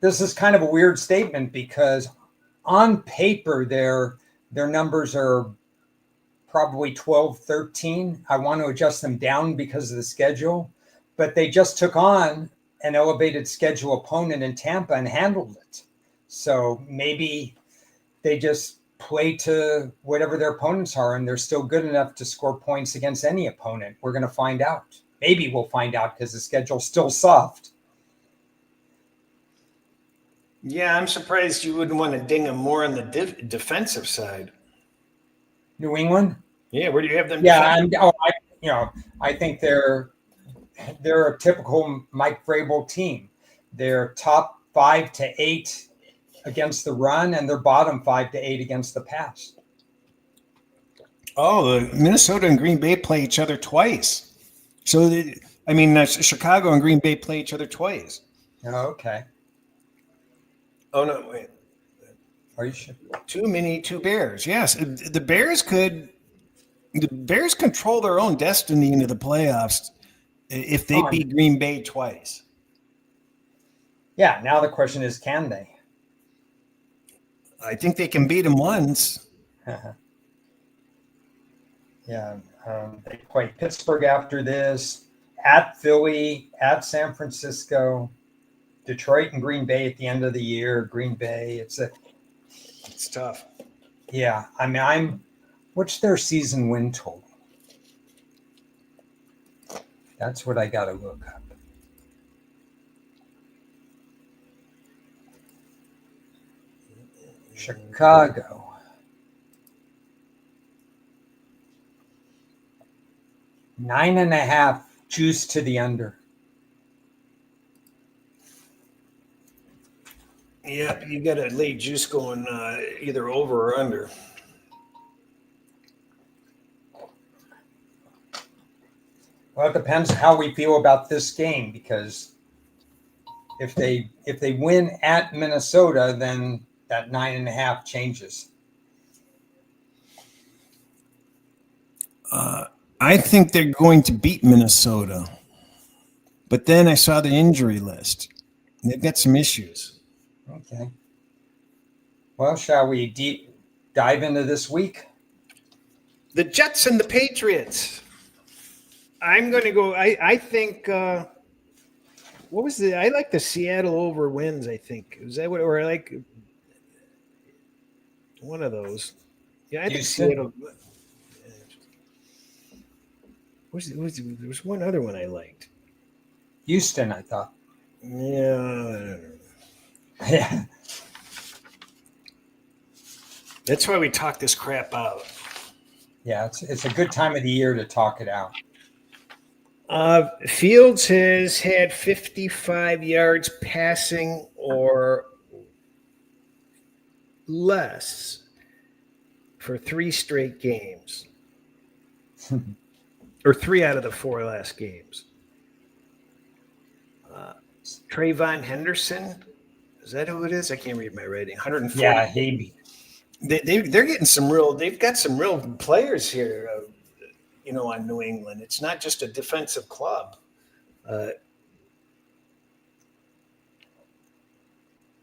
this is kind of a weird statement because on paper their numbers are probably 12, 13. I want to adjust them down because of the schedule, but they just took on an elevated schedule opponent in Tampa and handled it. So maybe they just play to whatever their opponents are, and they're still good enough to score points against any opponent. We're going to find out. Maybe we'll find out because the schedule's still soft. Yeah, I'm surprised you wouldn't want to ding them more on the defensive side. New England? Yeah, where do you have them? Yeah, I think they're a typical Mike Vrabel team. They're top 5 to 8 against the run, and they're bottom 5 to 8 against the pass. Oh, Minnesota and Green Bay play each other twice. So, Chicago and Green Bay play each other twice. Oh, okay. Oh, no, wait. Are you sure? Two Bears. Yes, the Bears control their own destiny into the playoffs if they beat Green Bay twice. Yeah, now the question is, can they? I think they can beat them once. Yeah, they play Pittsburgh after this, at Philly, at San Francisco, Detroit and Green Bay at the end of the year. Green Bay, it's tough. Yeah, I mean, what's their season win total? That's what I got to look up. Chicago. Nine and a half, juice to the under. Yeah, you got to lay juice going either over or under. Well, it depends how we feel about this game, because if they win at Minnesota, then that 9.5 changes. I think they're going to beat Minnesota, but then I saw the injury list. They've got some issues. Okay. Well, shall we dive into this week? The Jets and the Patriots. I'm going to go. I think. What was I like the Seattle over wins. I think is that what, or I like one of those. Yeah, I think Seattle. There was one other one I liked. Houston, I thought. Yeah, I don't know. Yeah. That's why we talk this crap out. Yeah, it's a good time of the year to talk it out. Fields has had 55 yards passing or less for 3 straight games. Or 3 out of the 4 last games. Trayvon Henderson, is that who it is? I can't read my writing. 140. Yeah, he. They're getting some real. They've got some real players here. On New England, it's not just a defensive club.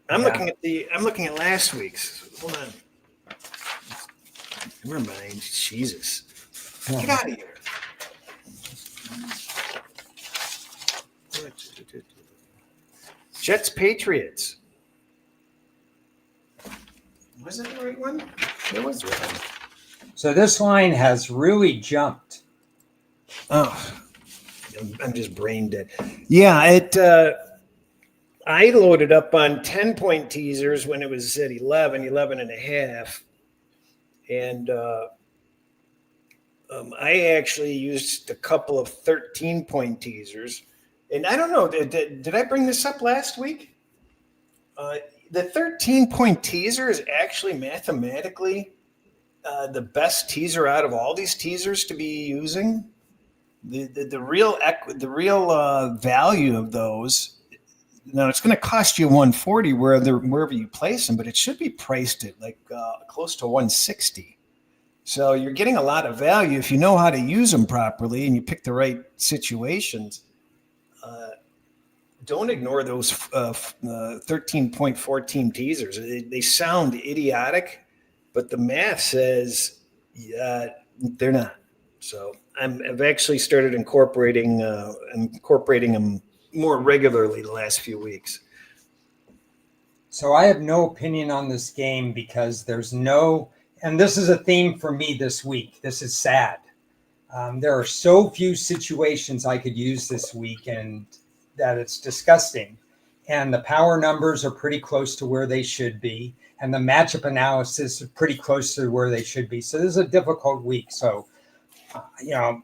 I'm looking at last week's. Hold on. Never mind. Jesus. Get out of here. Jets Patriots. Was it the right one? It was the right one. So this line has really jumped. Oh, I'm just brain dead. Yeah, I loaded up on 10-point teasers when it was at 11 and a half. And I actually used a couple of 13-point teasers. And I don't know, did I bring this up last week? The 13-point teaser is actually mathematically the best teaser out of all these teasers to be using. The real value of those. Now it's going to cost you 140 wherever you place them, but it should be priced at like close to 160. So you're getting a lot of value if you know how to use them properly and you pick the right situations. Don't ignore those 13.14 teasers. They sound idiotic, but the math says they're not. So I've actually started incorporating them more regularly the last few weeks. So I have no opinion on this game because there's no, and this is a theme for me this week. This is sad. There are so few situations I could use this week, and that it's disgusting. And the power numbers are pretty close to where they should be. And the matchup analysis is pretty close to where they should be. So this is a difficult week. So,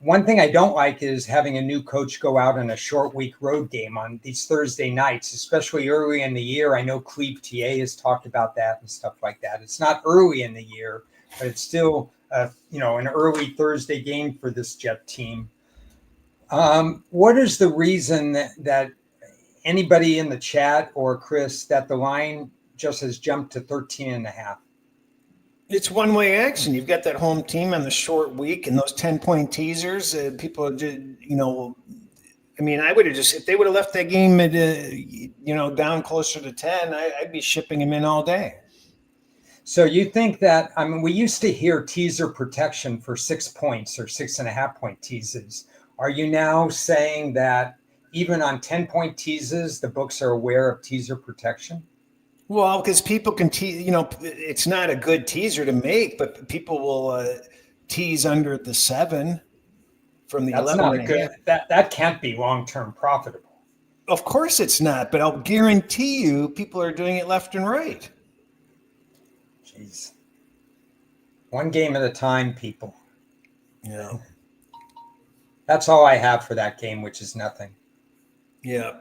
one thing I don't like is having a new coach go out on a short week road game on these Thursday nights, especially early in the year. I know Cleve TA has talked about that and stuff like that. It's not early in the year, but it's still, an early Thursday game for this Jet team. What is the reason that anybody in the chat or Chris that the line just has jumped to 13.5? It's one-way action. You've got that home team on the short week and those 10-point teasers. People, I would have if they would have left that game at, down closer to 10, I'd be shipping them in all day. So you think that, we used to hear teaser protection for 6 points or 6.5-point teases. Are you now saying that even on 10-point teases, the books are aware of teaser protection? Well, because people can tease, it's not a good teaser to make, but people will tease under the 7 from the That's 11 not and a good. half. That can't be long-term profitable. Of course it's not, but I'll guarantee you people are doing it left and right. Jeez. One game at a time, people. Yeah. That's all I have for that game, which is nothing. Yeah.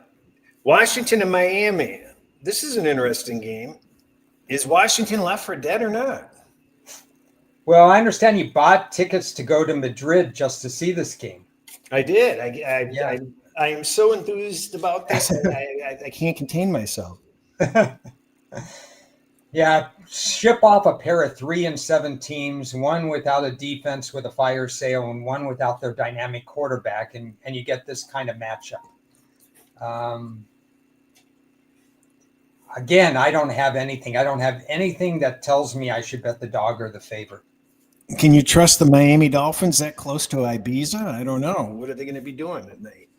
Washington and Miami. This is an interesting game. Is Washington left for dead or not? Well, I understand you bought tickets to go to Madrid just to see this game. I did. I am so enthused about this. I can't contain myself. Yeah, ship off a pair of 3-7 teams, one without a defense with a fire sale and one without their dynamic quarterback, and you get this kind of matchup. Again, I don't have anything. I don't have anything that tells me I should bet the dog or the favorite. Can you trust the Miami Dolphins that close to Ibiza? I don't know. What are they going to be doing at night?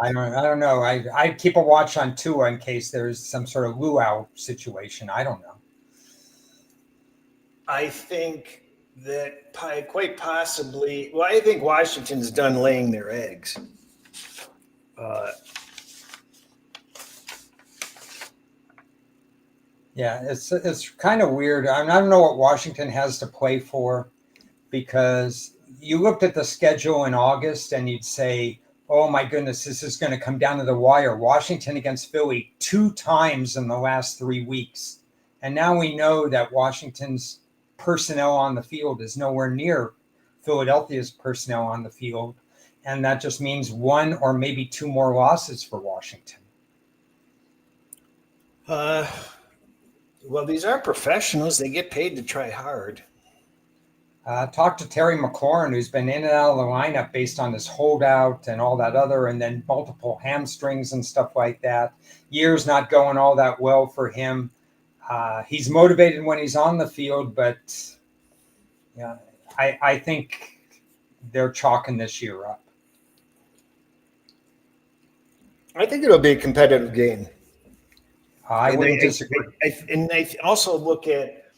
I don't know. I keep a watch on Tua in case there's some sort of luau situation. I don't know. I think that quite possibly. Well, I think Washington's done laying their eggs. Yeah, it's kind of weird. I don't know what Washington has to play for, because you looked at the schedule in August and you'd say, oh my goodness, this is going to come down to the wire. Washington against Philly 2 times in the last 3 weeks. And now we know that Washington's personnel on the field is nowhere near Philadelphia's personnel on the field. And that just means 1 or maybe 2 more losses for Washington. Well, these are professionals. They get paid to try hard. Talk to Terry McLaurin, who's been in and out of the lineup based on this holdout and all that other, and then multiple hamstrings and stuff like that. Year's not going all that well for him. He's motivated when he's on the field, but yeah, I think they're chalking this year up. I think it'll be a competitive game. I wouldn't disagree. I also look at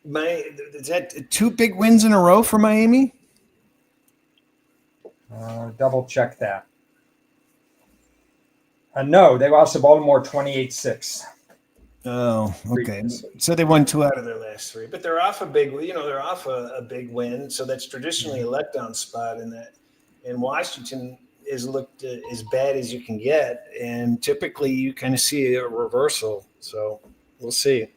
is that 2 big wins in a row for Miami? Double check that. No, they lost to Baltimore 28-6. Oh, okay. So they won 2 out of their last 3, but they're off a big big win. So that's traditionally a letdown spot in that. And Washington is looked as bad as you can get, and typically you kind of see a reversal. So we'll see.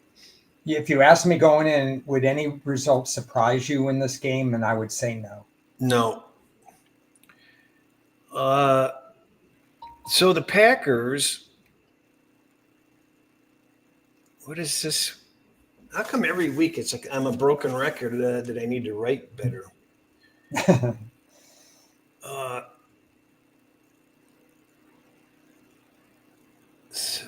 If you asked me going in, would any result surprise you in this game? And I would say no. No. So the Packers, what is this? How come every week it's like I'm a broken record that I need to write better? Uh, so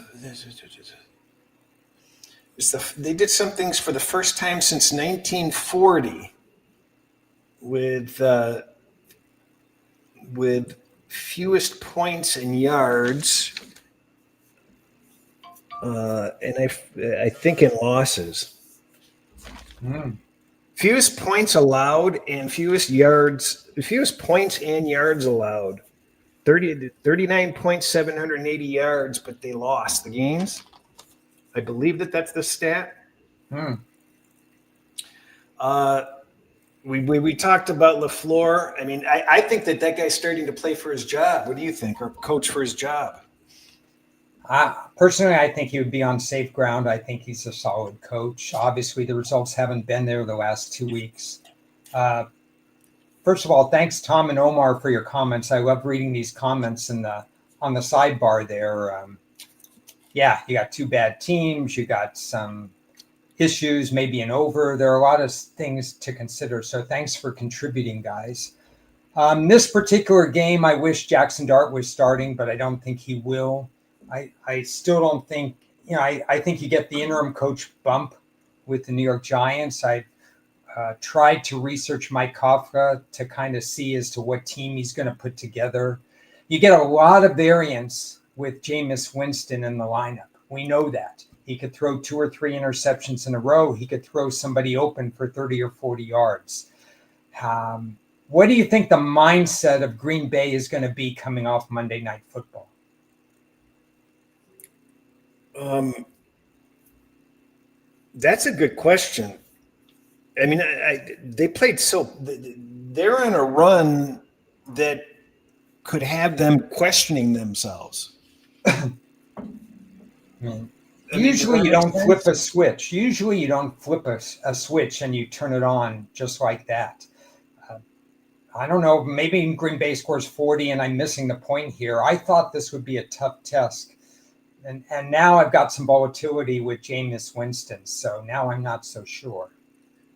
they did some things for the first time since 1940 with fewest points and yards, and I think in losses. Fewest points allowed and fewest points and yards allowed. 39.780 yards, but they lost the games. I believe that's the stat. We talked about LaFleur. I mean, I think that guy's starting to play for his job. What do you think? Or coach for his job? Personally, I think he would be on safe ground. I think he's a solid coach. Obviously, the results haven't been there the last 2 weeks. First of all, thanks, Tom and Omar, for your comments. I love reading these comments on the sidebar there. Yeah, you got two bad teams. You got some issues, maybe an over. There are a lot of things to consider. So thanks for contributing, guys. This particular game, I wish Jackson Dart was starting, but I don't think he will. I still don't think, I think you get the interim coach bump with the New York Giants. I tried to research Mike Kafka to kind of see as to what team he's going to put together. You get a lot of variance with Jameis Winston in the lineup. We know that. He could throw 2 or 3 interceptions in a row. He could throw somebody open for 30 or 40 yards. What do you think the mindset of Green Bay is going to be coming off Monday Night Football? That's a good question. I mean, they played they're on a run that could have them questioning themselves. Usually you don't flip a switch. Usually you don't flip a switch and you turn it on just like that. I don't know. Maybe Green Bay scores 40 and I'm missing the point here. I thought this would be a tough test. And now I've got some volatility with Jameis Winston. So now I'm not so sure.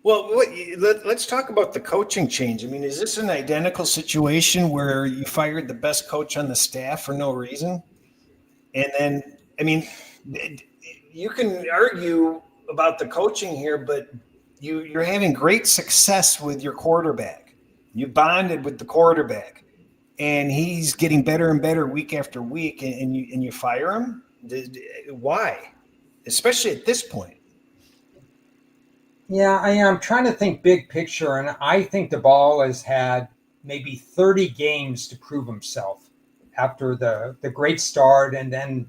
Well, let's talk about the coaching change. I mean, is this an identical situation where you fired the best coach on the staff for no reason? And then, I mean, you can argue about the coaching here, but you're having great success with your quarterback. You bonded with the quarterback, and he's getting better and better week after week, and you fire him? Why? Especially at this point. Yeah, I am trying to think big picture, and I think the ball has had maybe 30 games to prove himself after the great start, and then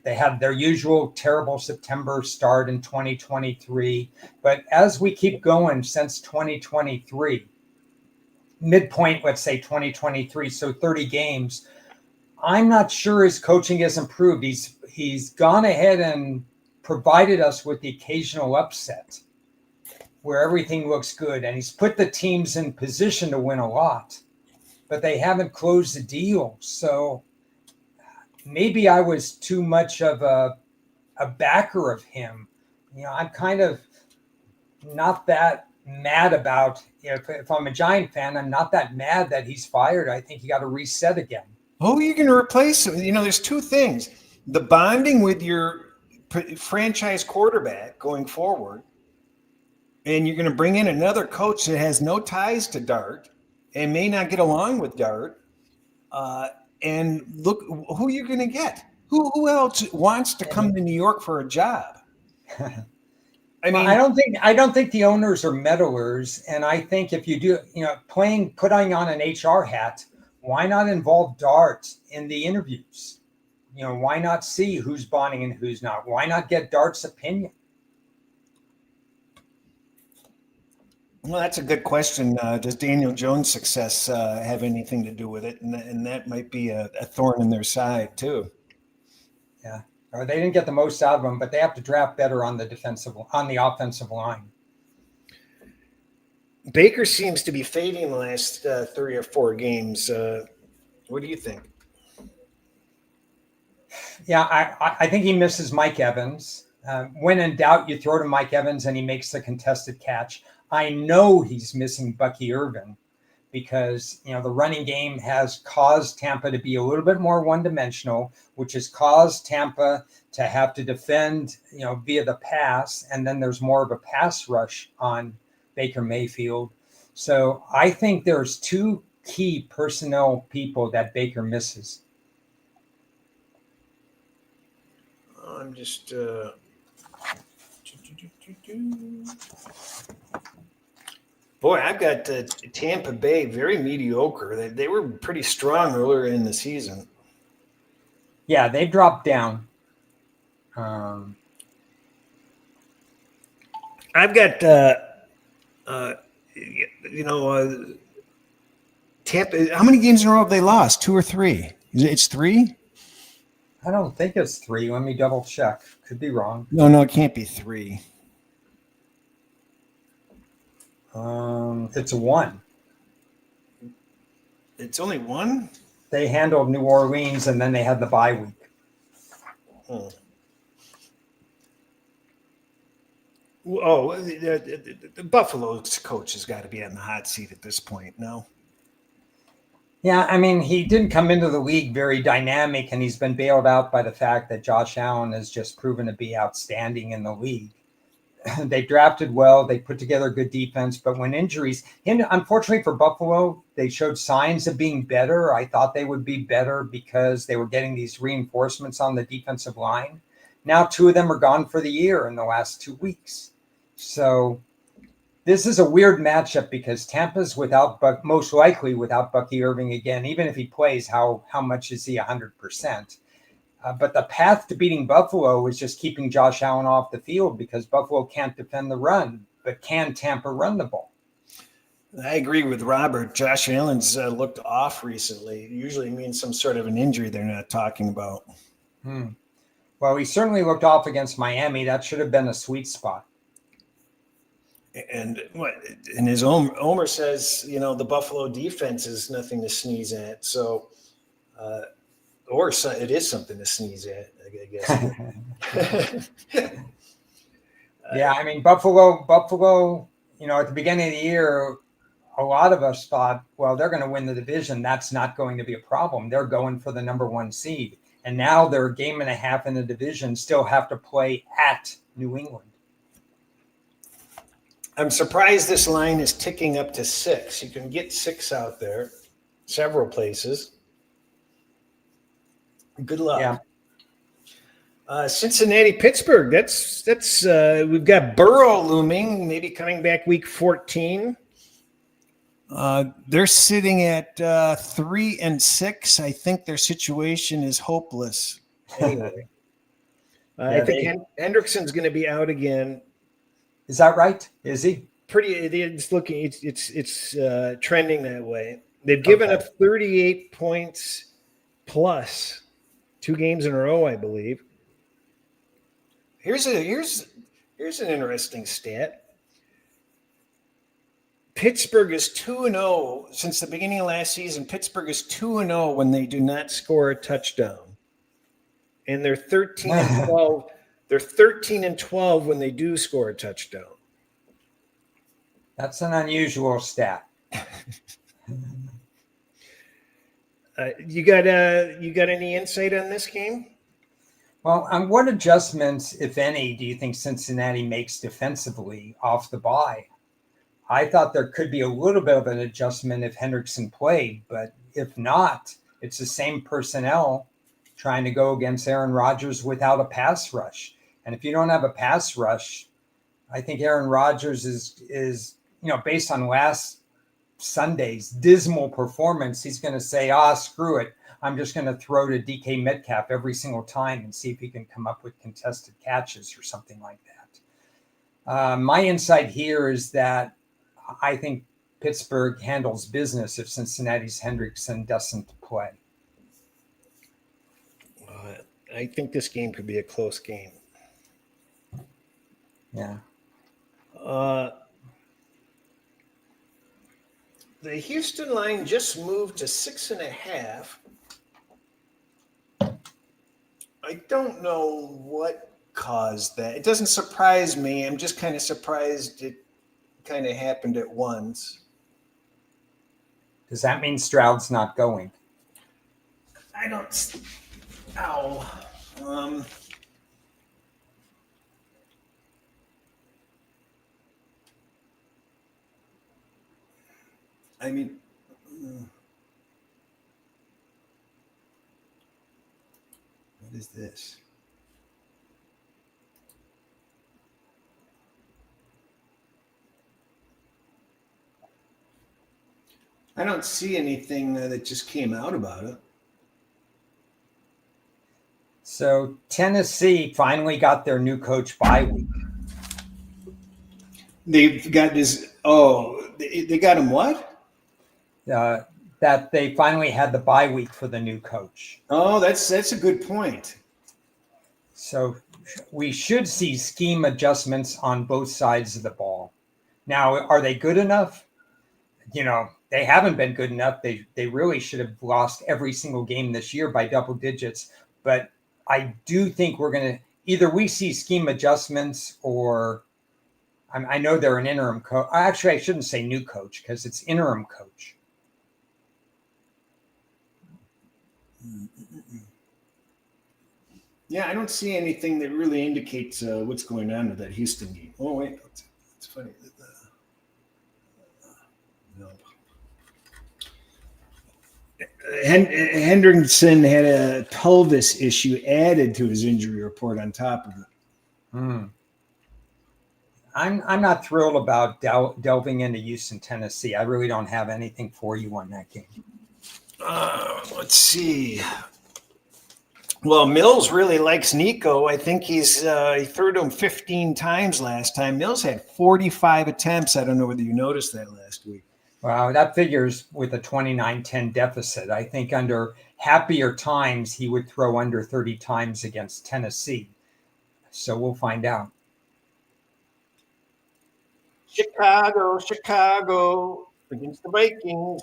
they had their usual terrible September start in 2023. But as we keep going since 2023, midpoint, let's say 2023, so 30 games, I'm not sure his coaching has improved. He's gone ahead and provided us with the occasional upset where everything looks good, and he's put the teams in position to win a lot, but they haven't closed the deal. So maybe I was too much of a backer of him. I'm kind of not that mad about, if I'm a Giant fan, I'm not that mad that he's fired. I think you got to reset again. Who are you going to replace him? There's two things: the bonding with your franchise quarterback going forward, and you're going to bring in another coach that has no ties to Dart and may not get along with Dart. And look who you're going to get. Who else wants to come to New York for a job? I mean, I don't think the owners are meddlers, and I think if you do, putting on an HR hat, why not involve Dart in the interviews? Why not see who's bonding and who's not? Why not get Dart's opinion? Well, that's a good question. Does Daniel Jones' success have anything to do with it? And that might be a thorn in their side too. Yeah. They didn't get the most out of him, but they have to draft better on the offensive line. Baker seems to be fading the last 3 or 4 games. What do you think? Yeah, I think he misses Mike Evans. When in doubt, you throw to Mike Evans and he makes the contested catch. I know he's missing Bucky Irvin because, the running game has caused Tampa to be a little bit more one-dimensional, which has caused Tampa to have to defend, via the pass. And then there's more of a pass rush on Baker Mayfield. So I think there's 2 key personnel people that Baker misses. I'm just boy, I've got Tampa Bay very mediocre. They were pretty strong earlier in the season. Yeah, they dropped down. I've got Tampa. How many games in a row have they lost? 2 or 3? It's 3. I don't think it's 3. Let me double check. Could be wrong. No, it can't be 3. It's a 1. It's only 1? They handled New Orleans and then they had the bye week. Oh, the Buffalo's coach has got to be on the hot seat at this point, no? Yeah, I mean, he didn't come into the league very dynamic, and he's been bailed out by the fact that Josh Allen has just proven to be outstanding in the league. They drafted well. They put together good defense. But when injuries, and unfortunately for Buffalo, they showed signs of being better. I thought they would be better because they were getting these reinforcements on the defensive line. Now 2 of them are gone for the year in the last 2 weeks. So this is a weird matchup because Tampa's most likely without Bucky Irving again. Even if he plays, how much is he 100%? But the path to beating Buffalo is just keeping Josh Allen off the field because Buffalo can't defend the run, but can Tampa run the ball? I agree with Robert. Josh Allen's looked off recently. It usually means some sort of an injury they're not talking about. Well, he certainly looked off against Miami. That should have been a sweet spot. And his Omer says, the Buffalo defense is nothing to sneeze at. So, it is something to sneeze at, I guess. Yeah, I mean, Buffalo, at the beginning of the year, a lot of us thought, well, they're going to win the division. That's not going to be a problem. They're going for the number 1 seed. And now they're a game and a half in the division, still have to play at New England. I'm surprised this line is ticking up to 6. You can get 6 out there, several places. Good luck. Yeah. Cincinnati, Pittsburgh. That's we've got Burrow looming, maybe coming back week 14. They're sitting at 3-6. I think their situation is hopeless. Anyway, I think Hendrickson's going to be out again. Is that right? Is he? It's looking. It's trending that way. They've given up 38 points plus 2 games in a row, I believe. Here's an interesting stat. Pittsburgh is 2-0 since the beginning of last season. Pittsburgh is 2-0 when they do not score a touchdown, and they're 13-12. They're 13-12 when they do score a touchdown. That's an unusual stat. You got any insight on this game? Well, what adjustments, if any, do you think Cincinnati makes defensively off the bye? I thought there could be a little bit of an adjustment if Hendrickson played, but if not, it's the same personnel trying to go against Aaron Rodgers without a pass rush. And if you don't have a pass rush, I think Aaron Rodgers is based on last Sunday's dismal performance, he's going to say, screw it. I'm just going to throw to DK Metcalf every single time and see if he can come up with contested catches or something like that. My insight here is that I think Pittsburgh handles business if Cincinnati's Hendrickson doesn't play. I think this game could be a close game. Yeah. The Houston line just moved to 6.5. I don't know what caused that. It doesn't surprise me. I'm just kind of surprised it kind of happened at once. Does that mean Stroud's not going? I don't. Ow. I mean, what is this? I don't see anything that just came out about it. So Tennessee finally got their new coach bye week. They've got this. Oh, they got him what? That they finally had the bye week for the new coach. Oh, that's a good point. So we should see scheme adjustments on both sides of the ball. Now, are they good enough? They haven't been good enough. They really should have lost every single game this year by double digits. But I do think we're going to either we see scheme adjustments or I know they're an interim coach. Actually, I shouldn't say new coach because it's interim coach. Yeah, I don't see anything that really indicates what's going on with that Houston game. Oh, wait. It's funny. No. Hendrickson had a pelvis issue added to his injury report on top of it. I'm not thrilled about delving into Houston, Tennessee. I really don't have anything for you on that game. Let's see. Well, Mills really likes Nico. I think he threw to him 15 times last time. Mills had 45 attempts. I don't know whether you noticed that last week. Wow, that figures with a 29-10 deficit. I think under happier times, he would throw under 30 times against Tennessee. So we'll find out. Chicago against the Vikings.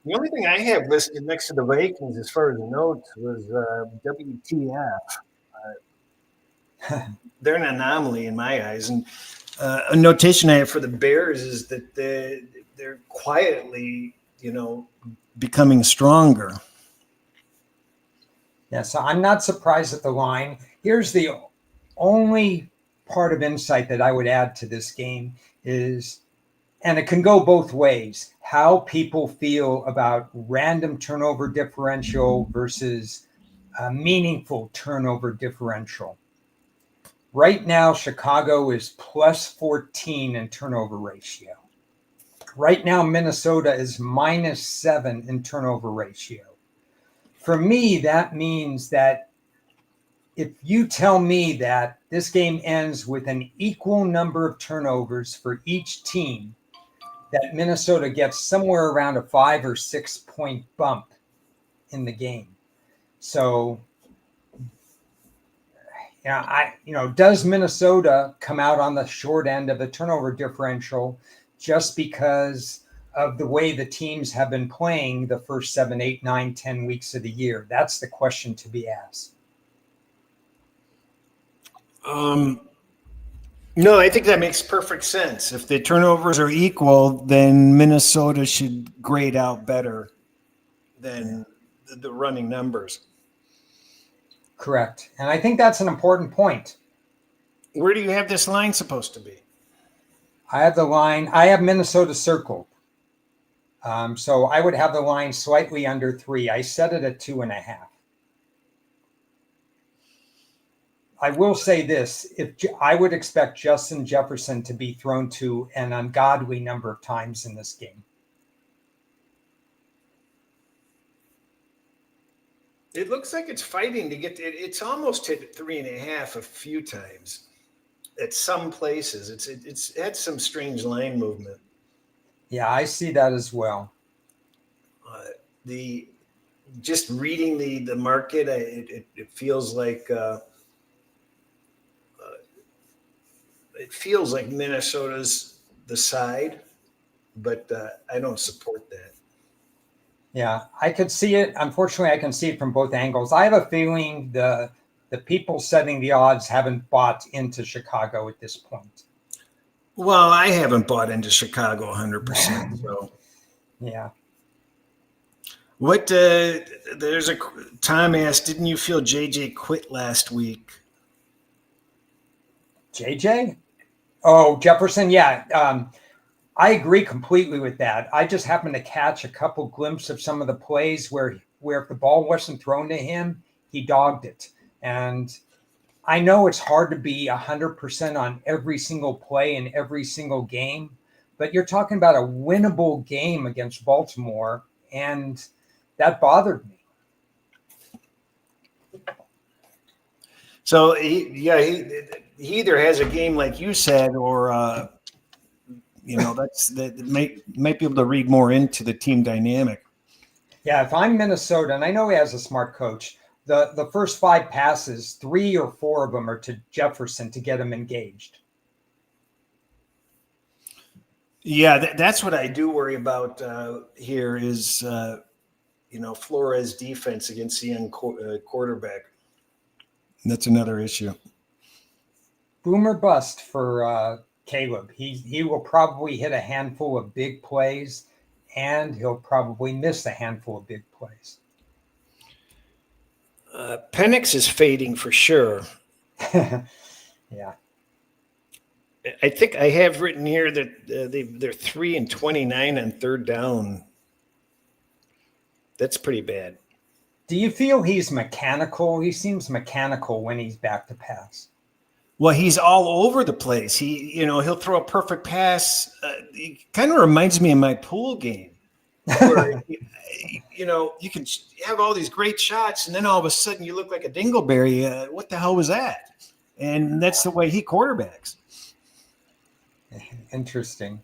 The only thing I have listed next to the Vikings as far as the notes was WTF. They're an anomaly in my eyes. And a notation I have for the Bears is that they're quietly, becoming stronger. Yeah, so I'm not surprised at the line. Here's the only part of insight that I would add to this game is, and it can go both ways, how people feel about random turnover differential versus a meaningful turnover differential. Right now, Chicago is plus 14 in turnover ratio. Right now, Minnesota is minus 7 in turnover ratio. For me, that means that if you tell me that this game ends with an equal number of turnovers for each team, that Minnesota gets somewhere around a 5 or 6 point bump in the game. So, does Minnesota come out on the short end of the turnover differential just because of the way the teams have been playing the first 7, 8, 9, 10 weeks of the year? That's the question to be asked. No, I think that makes perfect sense. If the turnovers are equal, then Minnesota should grade out better than the running numbers. Correct. And I think that's an important point. Where do you have this line supposed to be? I have Minnesota circled. So I would have the line slightly under 3. I set it at 2.5. I will say this: I would expect Justin Jefferson to be thrown to an ungodly number of times in this game. It looks like it's fighting to get. It's almost hit 3.5 a few times. At some places, it's had some strange line movement. Yeah, I see that as well. just reading the market, it feels like Minnesota's the side, but I don't support that. Yeah, I could see it. Unfortunately, I can see it from both angles. I have a feeling the people setting the odds haven't bought into Chicago at this point. Well, I haven't bought into Chicago 100%. So Yeah. what? Tom asked, didn't you feel JJ quit last week? JJ? Oh, Jefferson. Yeah. I agree completely with that. I just happened to catch a couple glimpses of some of the plays where if the ball wasn't thrown to him, he dogged it. And I know it's hard to be 100% on every single play in every single game, but you're talking about a winnable game against Baltimore, and that bothered me. So he either has a game like you said, or that might be able to read more into the team dynamic. Yeah, if I'm Minnesota, and I know he has a smart coach, the first 5 passes, 3 or 4 of them are to Jefferson to get him engaged. Yeah, that's what I do worry about here is Flores' defense against the young quarterback. That's another issue. Boom or bust for Caleb. He will probably hit a handful of big plays, and he'll probably miss a handful of big plays. Penix is fading for sure. Yeah. I think I have written here that they're 3-29 on third down. That's pretty bad. Do you feel he's mechanical? He seems mechanical when he's back to pass. Well, he's all over the place. He'll throw a perfect pass. It kind of reminds me of my pool game, where you can have all these great shots, and then all of a sudden you look like a dingleberry. What the hell was that? And that's the way he quarterbacks. Interesting.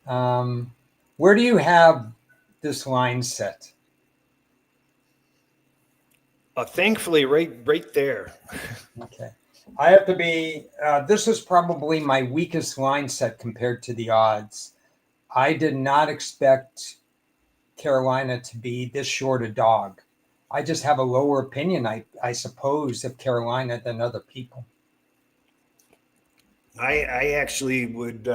Where do you have this line set? Thankfully, right there. Okay. I have to be, this is probably my weakest line set compared to the odds. I did not expect Carolina to be this short a dog. I just have a lower opinion, I suppose, of Carolina than other people. I actually would,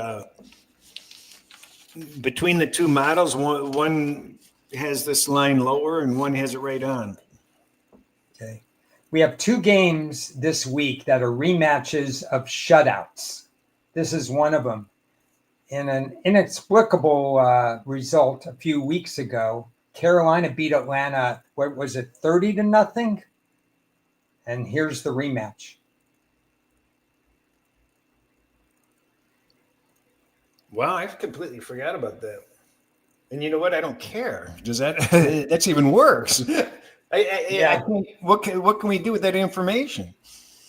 between the two models, one has this line lower and one has it right on. Okay. We have 2 games this week that are rematches of shutouts. This is one of them. In an inexplicable result a few weeks ago, Carolina beat Atlanta, what was it, 30-0? And here's the rematch. Wow, I completely forgot about that. And you know what? I don't care. Does that? That's even worse. I think, what can we do with that information?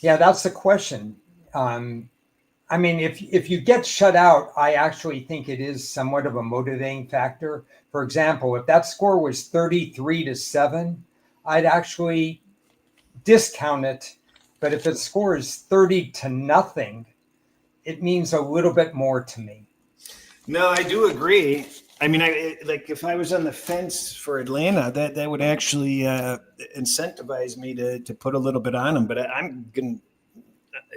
Yeah, that's the question. I mean, if you get shut out, I actually think it is somewhat of a motivating factor. For example, if that score was 33-7, I'd actually discount it. But if the score is 30-0, it means a little bit more to me. No, I do agree. I mean, like if I was on the fence for Atlanta, that would actually incentivize me to put a little bit on them. But I'm gonna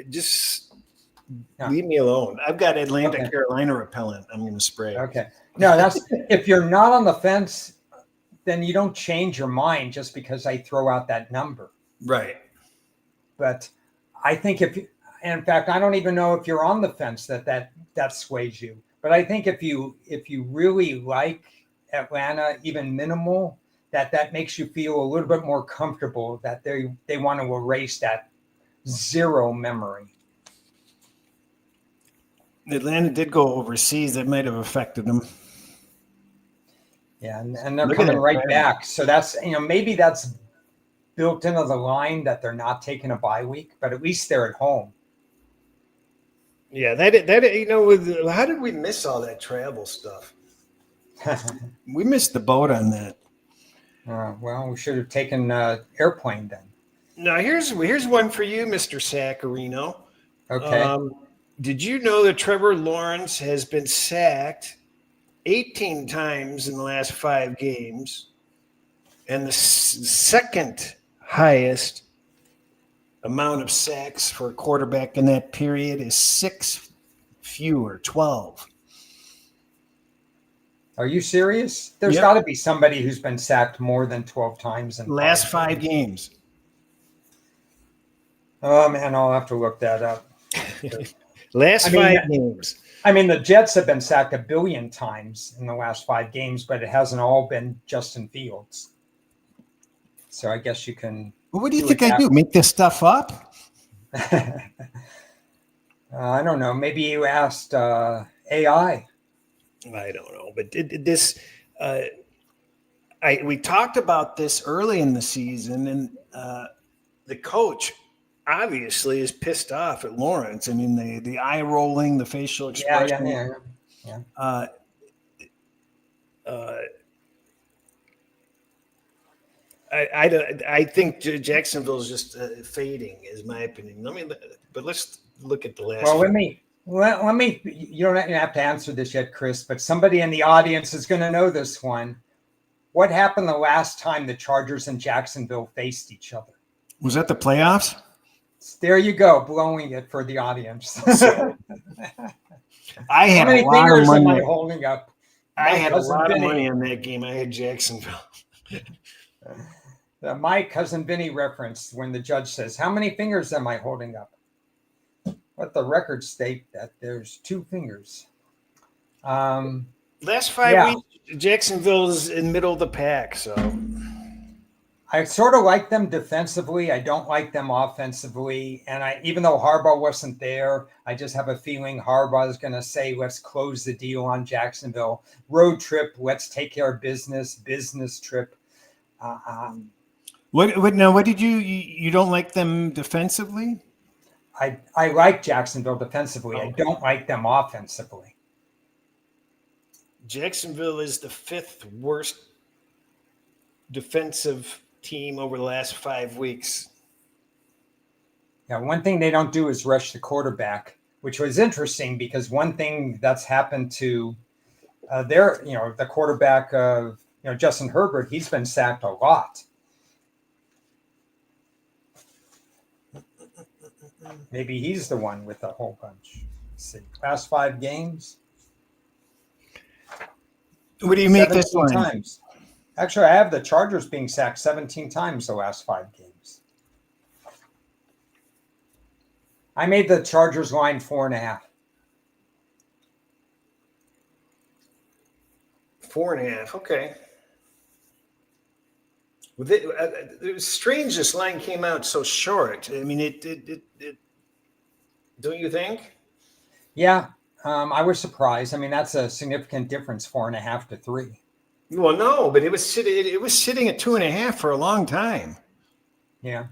just leave me alone. I've got Atlanta, Carolina repellent. I'm going to spray. Okay. No, that's if you're not on the fence, then you don't change your mind just because I throw out that number. Right. But I think in fact, I don't even know if you're on the fence that sways you. But I think if you really like Atlanta, even minimal, that makes you feel a little bit more comfortable that they want to erase that 0 memory. Atlanta did go overseas. That might have affected them. Yeah, and they're coming right back. So that's, maybe that's built into the line that they're not taking a bye week, but at least they're at home. Yeah, that how did we miss all that travel stuff? We missed the boat on that. Well, we should have taken airplane then. Now here's one for you, Mr. Saccarino. Okay. Did you know that Trevor Lawrence has been sacked 18 times in the last 5 games, and the second highest amount of sacks for a quarterback in that period is 6 fewer, 12. Are you serious? There's Yep. got to be somebody who's been sacked more than 12 times in Last 5 games. Oh, man, I'll have to look that up. Last 5 games. I mean, the Jets have been sacked 1 billion times in the last 5 games, but it hasn't all been Justin Fields. So I guess you can. Well, what do you think I do? Make this stuff up? I don't know. Maybe you asked AI. I don't know, but we talked about this early in the season, and the coach obviously is pissed off at Lawrence. I mean, the eye rolling, the facial expression. Yeah. I think Jacksonville is just fading, is my opinion. But let's look at the last. Well, let me. You don't have to answer this yet, Chris, but somebody in the audience is going to know this one. What happened the last time the Chargers and Jacksonville faced each other? Was that the playoffs? There you go, blowing it for the audience. I had How many a lot fingers of money. am I holding up? I had a lot of money on that game. I had Jacksonville. My cousin Vinny referenced when the judge says, "How many fingers am I holding up?" Let the record state that there's 2 fingers. Last 5 weeks, Jacksonville's in middle of the pack. So I sort of like them defensively. I don't like them offensively. And even though Harbaugh wasn't there, I just have a feeling Harbaugh is going to say, let's close the deal on Jacksonville. Road trip, let's take care of business trip. What did you don't like them defensively? I like Jacksonville defensively. I don't like them offensively. Jacksonville is the 5th worst defensive team over the last 5 weeks. Yeah, one thing they don't do is rush the quarterback, which was interesting because one thing that's happened to the quarterback of Justin Herbert, he's been sacked a lot. Maybe he's the one with a whole bunch. Let's see, last 5 games. What do you make this one? Times. Actually, I have the Chargers being sacked 17 times the last 5 games. I made the Chargers line 4.5. 4.5. Okay. Well, it was strange this line came out so short. I mean, it don't you think? Yeah, I was surprised. I mean, that's a significant difference, 4.5 to 3. Well, no, but it was sitting at 2.5 for a long time. Yeah.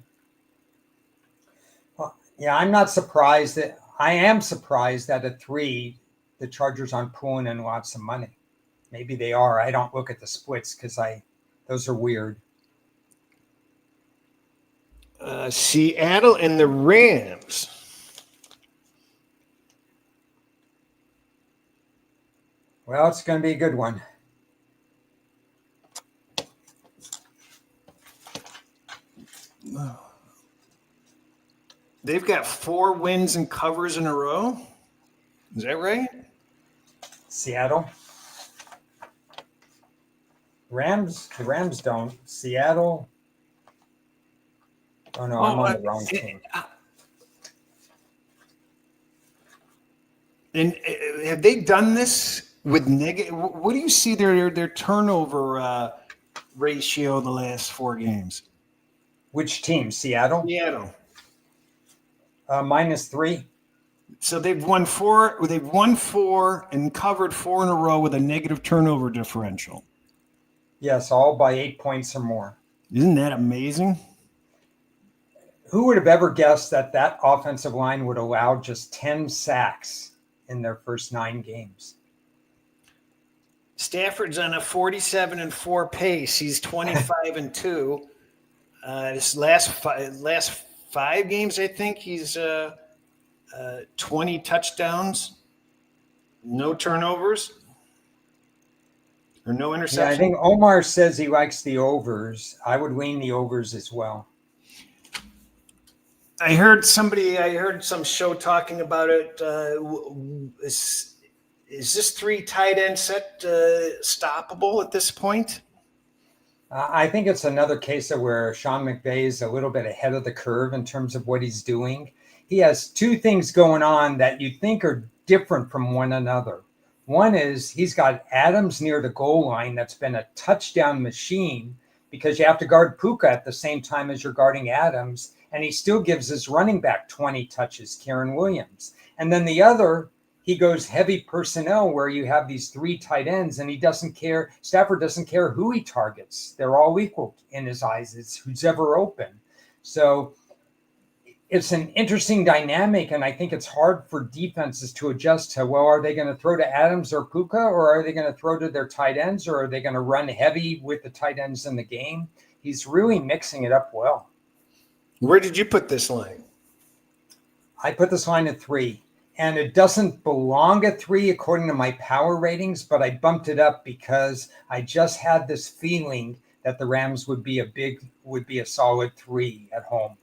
Well, yeah, I'm not surprised I am surprised that at 3, the Chargers aren't pulling in lots of money. Maybe they are. I don't look at the splits because those are weird. Seattle and the Rams. Well, it's going to be a good one. They've got 4 wins and covers in a row. Is that right? Seattle. The Rams don't. Seattle. Oh, no, I'm on the wrong team. And have they done this with negative? What do you see their turnover ratio the last 4 games? Which team? Seattle? Seattle. -3. So they've won 4. They've won 4 and covered 4 in a row with a negative turnover differential. Yes, all by 8 points or more. Isn't that amazing? Who would have ever guessed that offensive line would allow just 10 sacks in their first 9 games? Stafford's on a 47-4 pace. He's 25-2. His last five games, I think he's 20 touchdowns, no turnovers, or no interceptions. Yeah, I think Omar says he likes the overs. I would lean the overs as well. I heard some show talking about it. Is this three tight end set stoppable at this point? I think it's another case of where Sean McVay is a little bit ahead of the curve in terms of what he's doing. He has two things going on that you think are different from one another. One is he's got Adams near the goal line that's been a touchdown machine because you have to guard Puka at the same time as you're guarding Adams, and he still gives his running back 20 touches, Karen Williams. And then the other, he goes heavy personnel where you have these three tight ends, and he doesn't care. Stafford doesn't care who he targets. They're all equal in his eyes. It's who's ever open. So it's an interesting dynamic, and I think it's hard for defenses to adjust to, well, are they going to throw to Adams or Puka, or are they going to throw to their tight ends, or are they going to run heavy with the tight ends in the game? He's really mixing it up well. Where did you put this line? I put this line at 3. And it doesn't belong at 3 according to my power ratings, but I bumped it up because I just had this feeling that the Rams would be a solid 3 at home.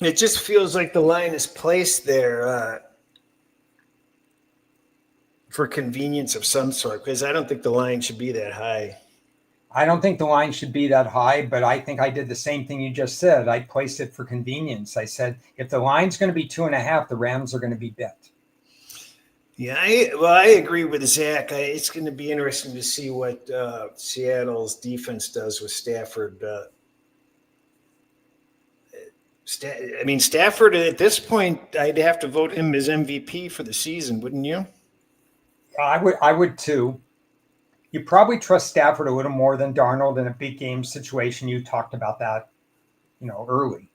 It just feels like the line is placed there for convenience of some sort, because I don't think the line should be that high. I don't think the line should be that high, but I think I did the same thing you just said. I placed it for convenience. I said, if the line's going to be 2.5, the Rams are going to be bet. Yeah, I agree with Zach. It's going to be interesting to see what Seattle's defense does with Stafford. Stafford, at this point, I'd have to vote him as MVP for the season, wouldn't you? I would too. You probably trust Stafford a little more than Darnold in a big game situation. You talked about that, early.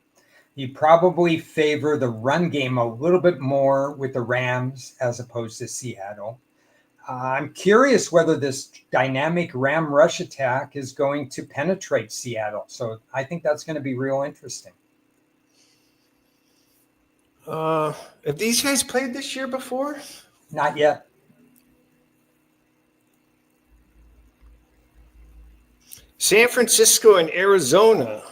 You probably favor the run game a little bit more with the Rams as opposed to Seattle. I'm curious whether this dynamic Ram rush attack is going to penetrate Seattle. So I think that's going to be real interesting. Have these guys played this year before? Not yet. San Francisco and Arizona.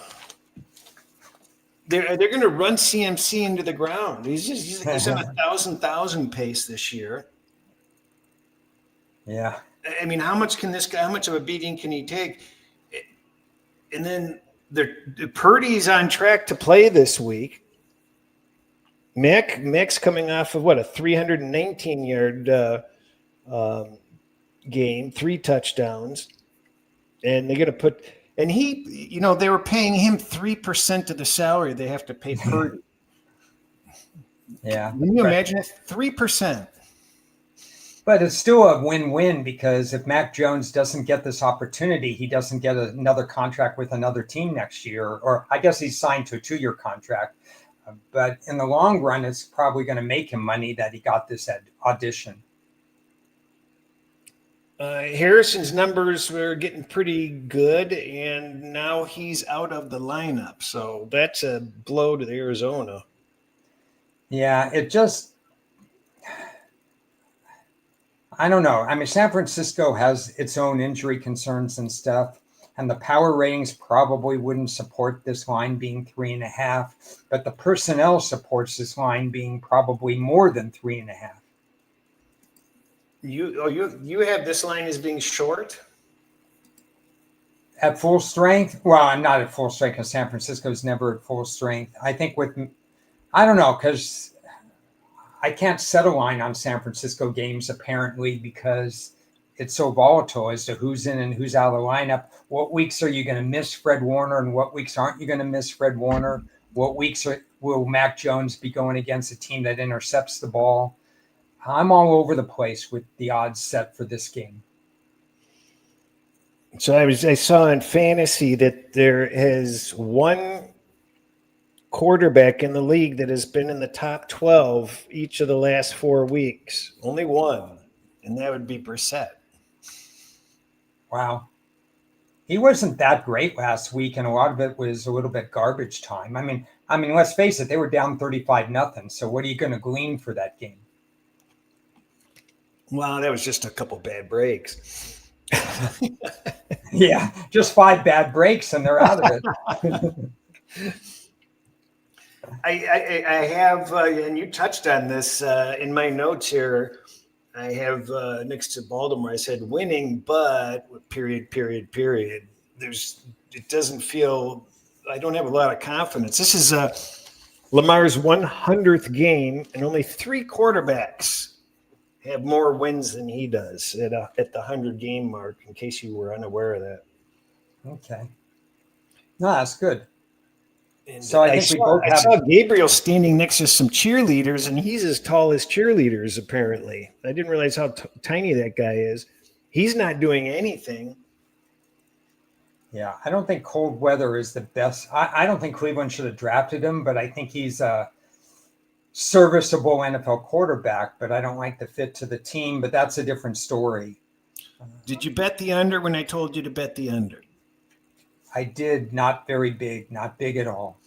They're going to run CMC into the ground. He's on a 1,000 pace this year. Yeah. I mean, how much of a beating can he take? And then Purdy's on track to play this week. Mack's coming off of a 319-yard game, 3 touchdowns. And they're going to put – and he – they were paying him 3% of the salary they have to pay Purdy. Yeah. Can you imagine it? 3%. But it's still a win-win because if Mac Jones doesn't get this opportunity, he doesn't get another contract with another team next year. Or I guess he's signed to a 2-year contract. But in the long run, it's probably going to make him money that he got this audition. Harrison's numbers were getting pretty good, and now he's out of the lineup. So that's a blow to Arizona. Yeah, I don't know. I mean, San Francisco has its own injury concerns and stuff, and the power ratings probably wouldn't support this line being 3.5, but the personnel supports this line being probably more than 3.5. You have this line as being short? At full strength? Well, I'm not at full strength because San Francisco's never at full strength. I think I don't know, because I can't set a line on San Francisco games apparently because it's so volatile as to who's in and who's out of the lineup. What weeks are you going to miss Fred Warner and what weeks aren't you going to miss Fred Warner? What weeks will Mac Jones be going against a team that intercepts the ball? I'm all over the place with the odds set for this game. So I saw in fantasy that there is one quarterback in the league that has been in the top 12 each of the last 4 weeks. Only one. and that would be Brissett. Wow. He wasn't that great last week, and a lot of it was a little bit garbage time. I mean, let's face it, they were down 35-0. So what are you going to glean for that game? Well, that was just a couple bad breaks. Yeah, just 5 bad breaks and they're out of it. I have, and you touched on this in my notes here. I have next to Baltimore, I said winning, but period. It doesn't feel, I don't have a lot of confidence. This is Lamar's 100th game, and only 3 quarterbacks have more wins than he does at the 100-game mark, in case you were unaware of that. Okay. No, that's good. And so I saw Gabriel standing next to some cheerleaders, and he's as tall as cheerleaders, apparently. I didn't realize how tiny that guy is. He's not doing anything. Yeah, I don't think cold weather is the best. I don't think Cleveland should have drafted him, but I think he's a serviceable NFL quarterback, but I don't like the fit to the team, but that's a different story. Did you bet the under when I told you to bet the under? I did. Not very big, not big at all.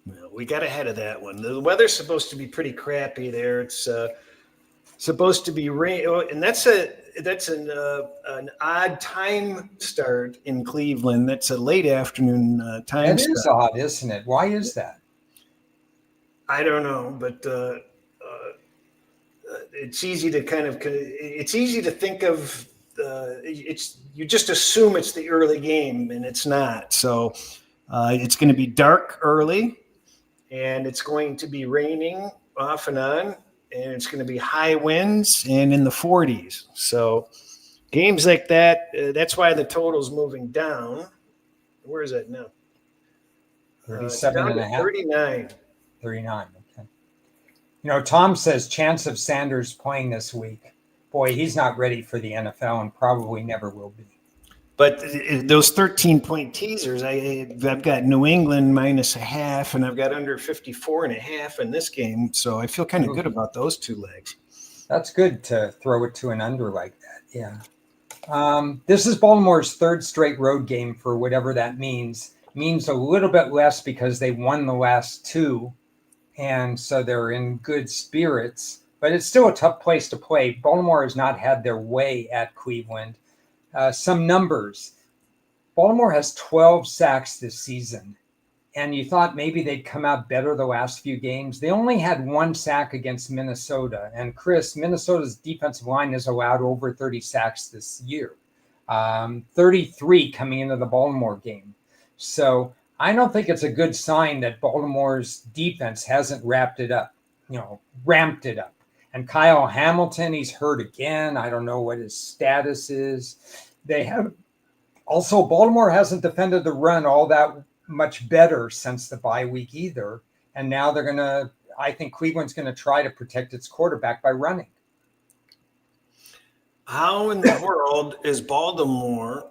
Well, we got ahead of that one. The weather's supposed to be pretty crappy there. It's supposed to be rain, and that's an odd time start in Cleveland. That's a late afternoon time start. It is odd, isn't it? Why is that? I don't know, but it's easy to think of. You just assume it's the early game, and it's not. So it's going to be dark early, and it's going to be raining off and on, and it's going to be high winds and in the 40s. So games like that, that's why the total's moving down. Where is that now? 37.5. 39. 39. Okay. Tom says chance of Sanders playing this week. Boy, he's not ready for the NFL and probably never will be. But those 13-point teasers, I've got New England -0.5, and I've got under 54.5 in this game. So I feel kind of good about those 2 legs. That's good to throw it to an under like that. Yeah. This is Baltimore's 3rd straight road game for whatever that means. Means a little bit less because they won the last 2. And so they're in good spirits, but it's still a tough place to play. Baltimore has not had their way at Cleveland. Some numbers. Baltimore has 12 sacks this season, and you thought maybe they'd come out better the last few games. They only had 1 sack against Minnesota. And Cris, Minnesota's defensive line has allowed over 30 sacks this year, 33 coming into the Baltimore game. So I don't think it's a good sign that Baltimore's defense hasn't ramped it up. And Kyle Hamilton, he's hurt again. I don't know what his status is. Baltimore hasn't defended the run all that much better since the bye week either. And now I think Cleveland's going to try to protect its quarterback by running. How in the world is Baltimore?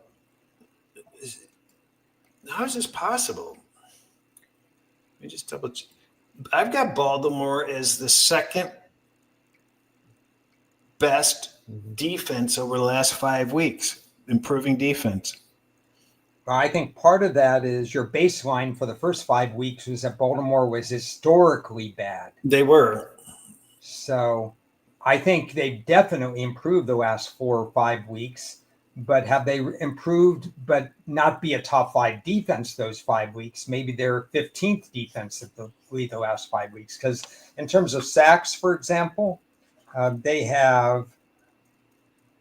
How is this possible? Let me just double check. I've got Baltimore as the 2nd best defense over the last 5 weeks, improving defense. I think part of that is your baseline for the first 5 weeks was that Baltimore was historically bad. They were. So I think they've definitely improved the last 4 or 5 weeks. But have they improved, but not be a top 5 defense those 5 weeks? Maybe they're 15th defensively the last 5 weeks. Because in terms of sacks, for example, they have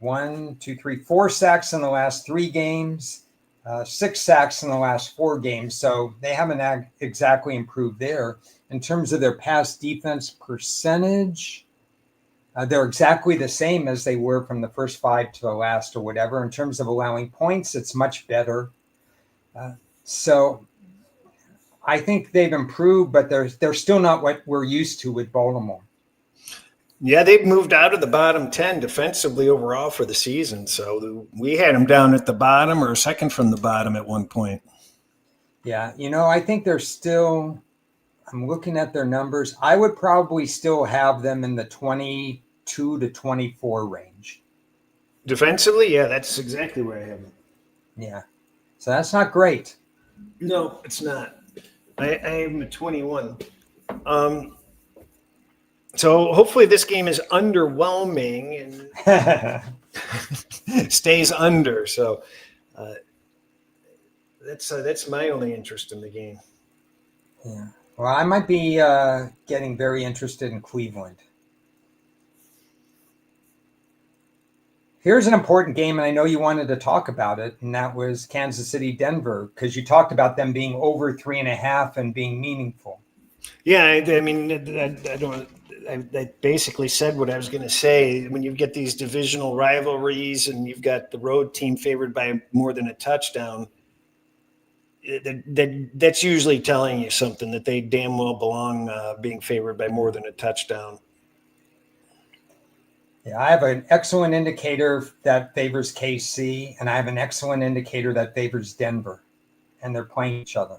4 sacks in the last 3 games, 6 sacks in the last 4 games. So they haven't exactly improved there. In terms of their pass defense percentage, they're exactly the same as they were from the first 5 to the last or whatever. In terms of allowing points, it's much better. So I think they've improved, but they're still not what we're used to with Baltimore. Yeah, they've moved out of the bottom 10 defensively overall for the season. So we had them down at the bottom or 2nd from the bottom at one point. Yeah, I think they're still – I'm looking at their numbers. I would probably still have them in the 20 22 to 24 range. Defensively, yeah, that's exactly where I have him. Yeah. So that's not great. No, it's not. I have him at 21. So hopefully this game is underwhelming and stays under. So that's my only interest in the game. Yeah. Well, I might be getting very interested in Cleveland. Here's an important game, and I know you wanted to talk about it, and that was Kansas City, Denver, because you talked about them being over 3.5 and being meaningful. Yeah, I mean, I don't. I basically said what I was going to say. When you get these divisional rivalries and you've got the road team favored by more than a touchdown, that's usually telling you something, that they damn well belong being favored by more than a touchdown. Yeah, I have an excellent indicator that favors KC, and I have an excellent indicator that favors Denver, and they're playing each other.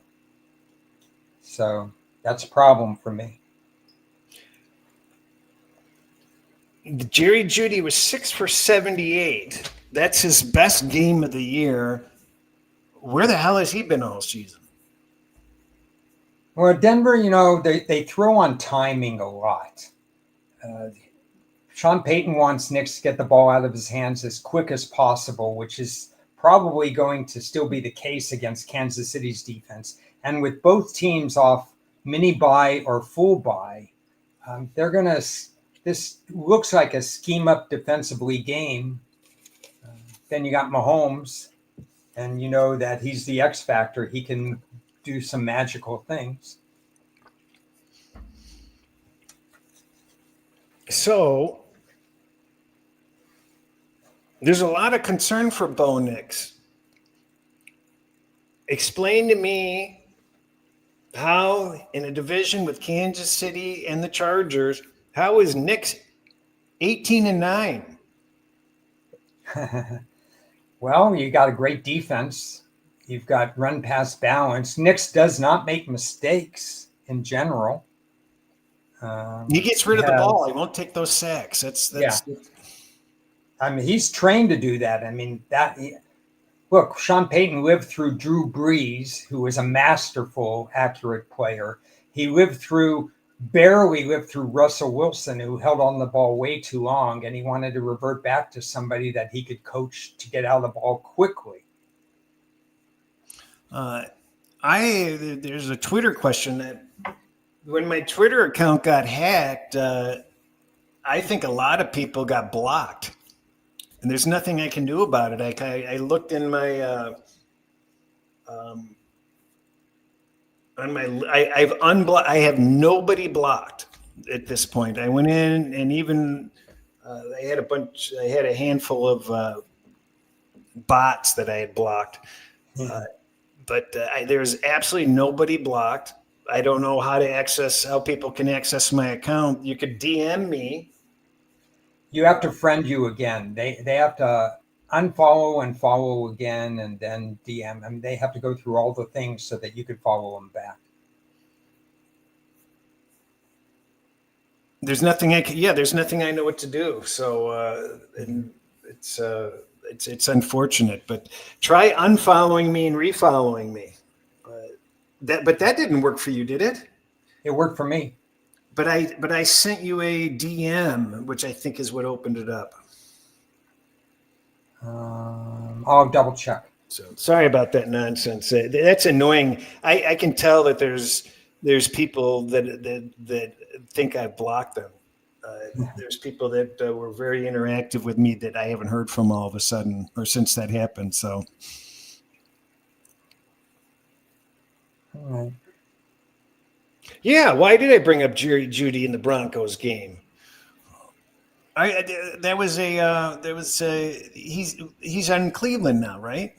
So that's a problem for me. Jerry Jeudy was 6 for 78. That's his best game of the year. Where the hell has he been all season? Well, Denver, they throw on timing a lot. Sean Payton wants Nick to get the ball out of his hands as quick as possible, which is probably going to still be the case against Kansas City's defense. And with both teams off mini bye or full bye, they're going to. This looks like a scheme up defensively game. Then you got Mahomes, and you know that he's the X factor. He can do some magical things. So there's a lot of concern for Bo Nix. Explain to me how, in a division with Kansas City and the Chargers, how is Nix 18-9? Well, you got a great defense. You've got run pass balance. Nix does not make mistakes in general. He gets rid of the ball. He won't take those sacks. Yeah. I mean, he's trained to do that. I mean, look, Sean Payton lived through Drew Brees, who was a masterful, accurate player. He barely lived through Russell Wilson, who held on the ball way too long, and he wanted to revert back to somebody that he could coach to get out of the ball quickly. There's a Twitter question that when my Twitter account got hacked, I think a lot of people got blocked, and there's nothing I can do about it. I looked in my I have nobody blocked at this point. I went in and even I had a handful of bots that I had blocked, but there's absolutely nobody blocked. I don't know how people can access my account. You could DM me. You have to friend you again. They have to unfollow and follow again, and then DM. I mean, they have to go through all the things so that you could follow them back. There's nothing there's nothing I know what to do. So it's unfortunate, but try unfollowing me and refollowing me. But that didn't work for you, did it? It worked for me. But I sent you a DM, which I think is what opened it up. I'll double check. So sorry about that nonsense. That's annoying. I can tell that there's people that think I've blocked them. There's people that were very interactive with me that I haven't heard from all of a sudden or since that happened. So. All right. Yeah, why did I bring up Jerry Jeudy in the Broncos game? He's on Cleveland now, right?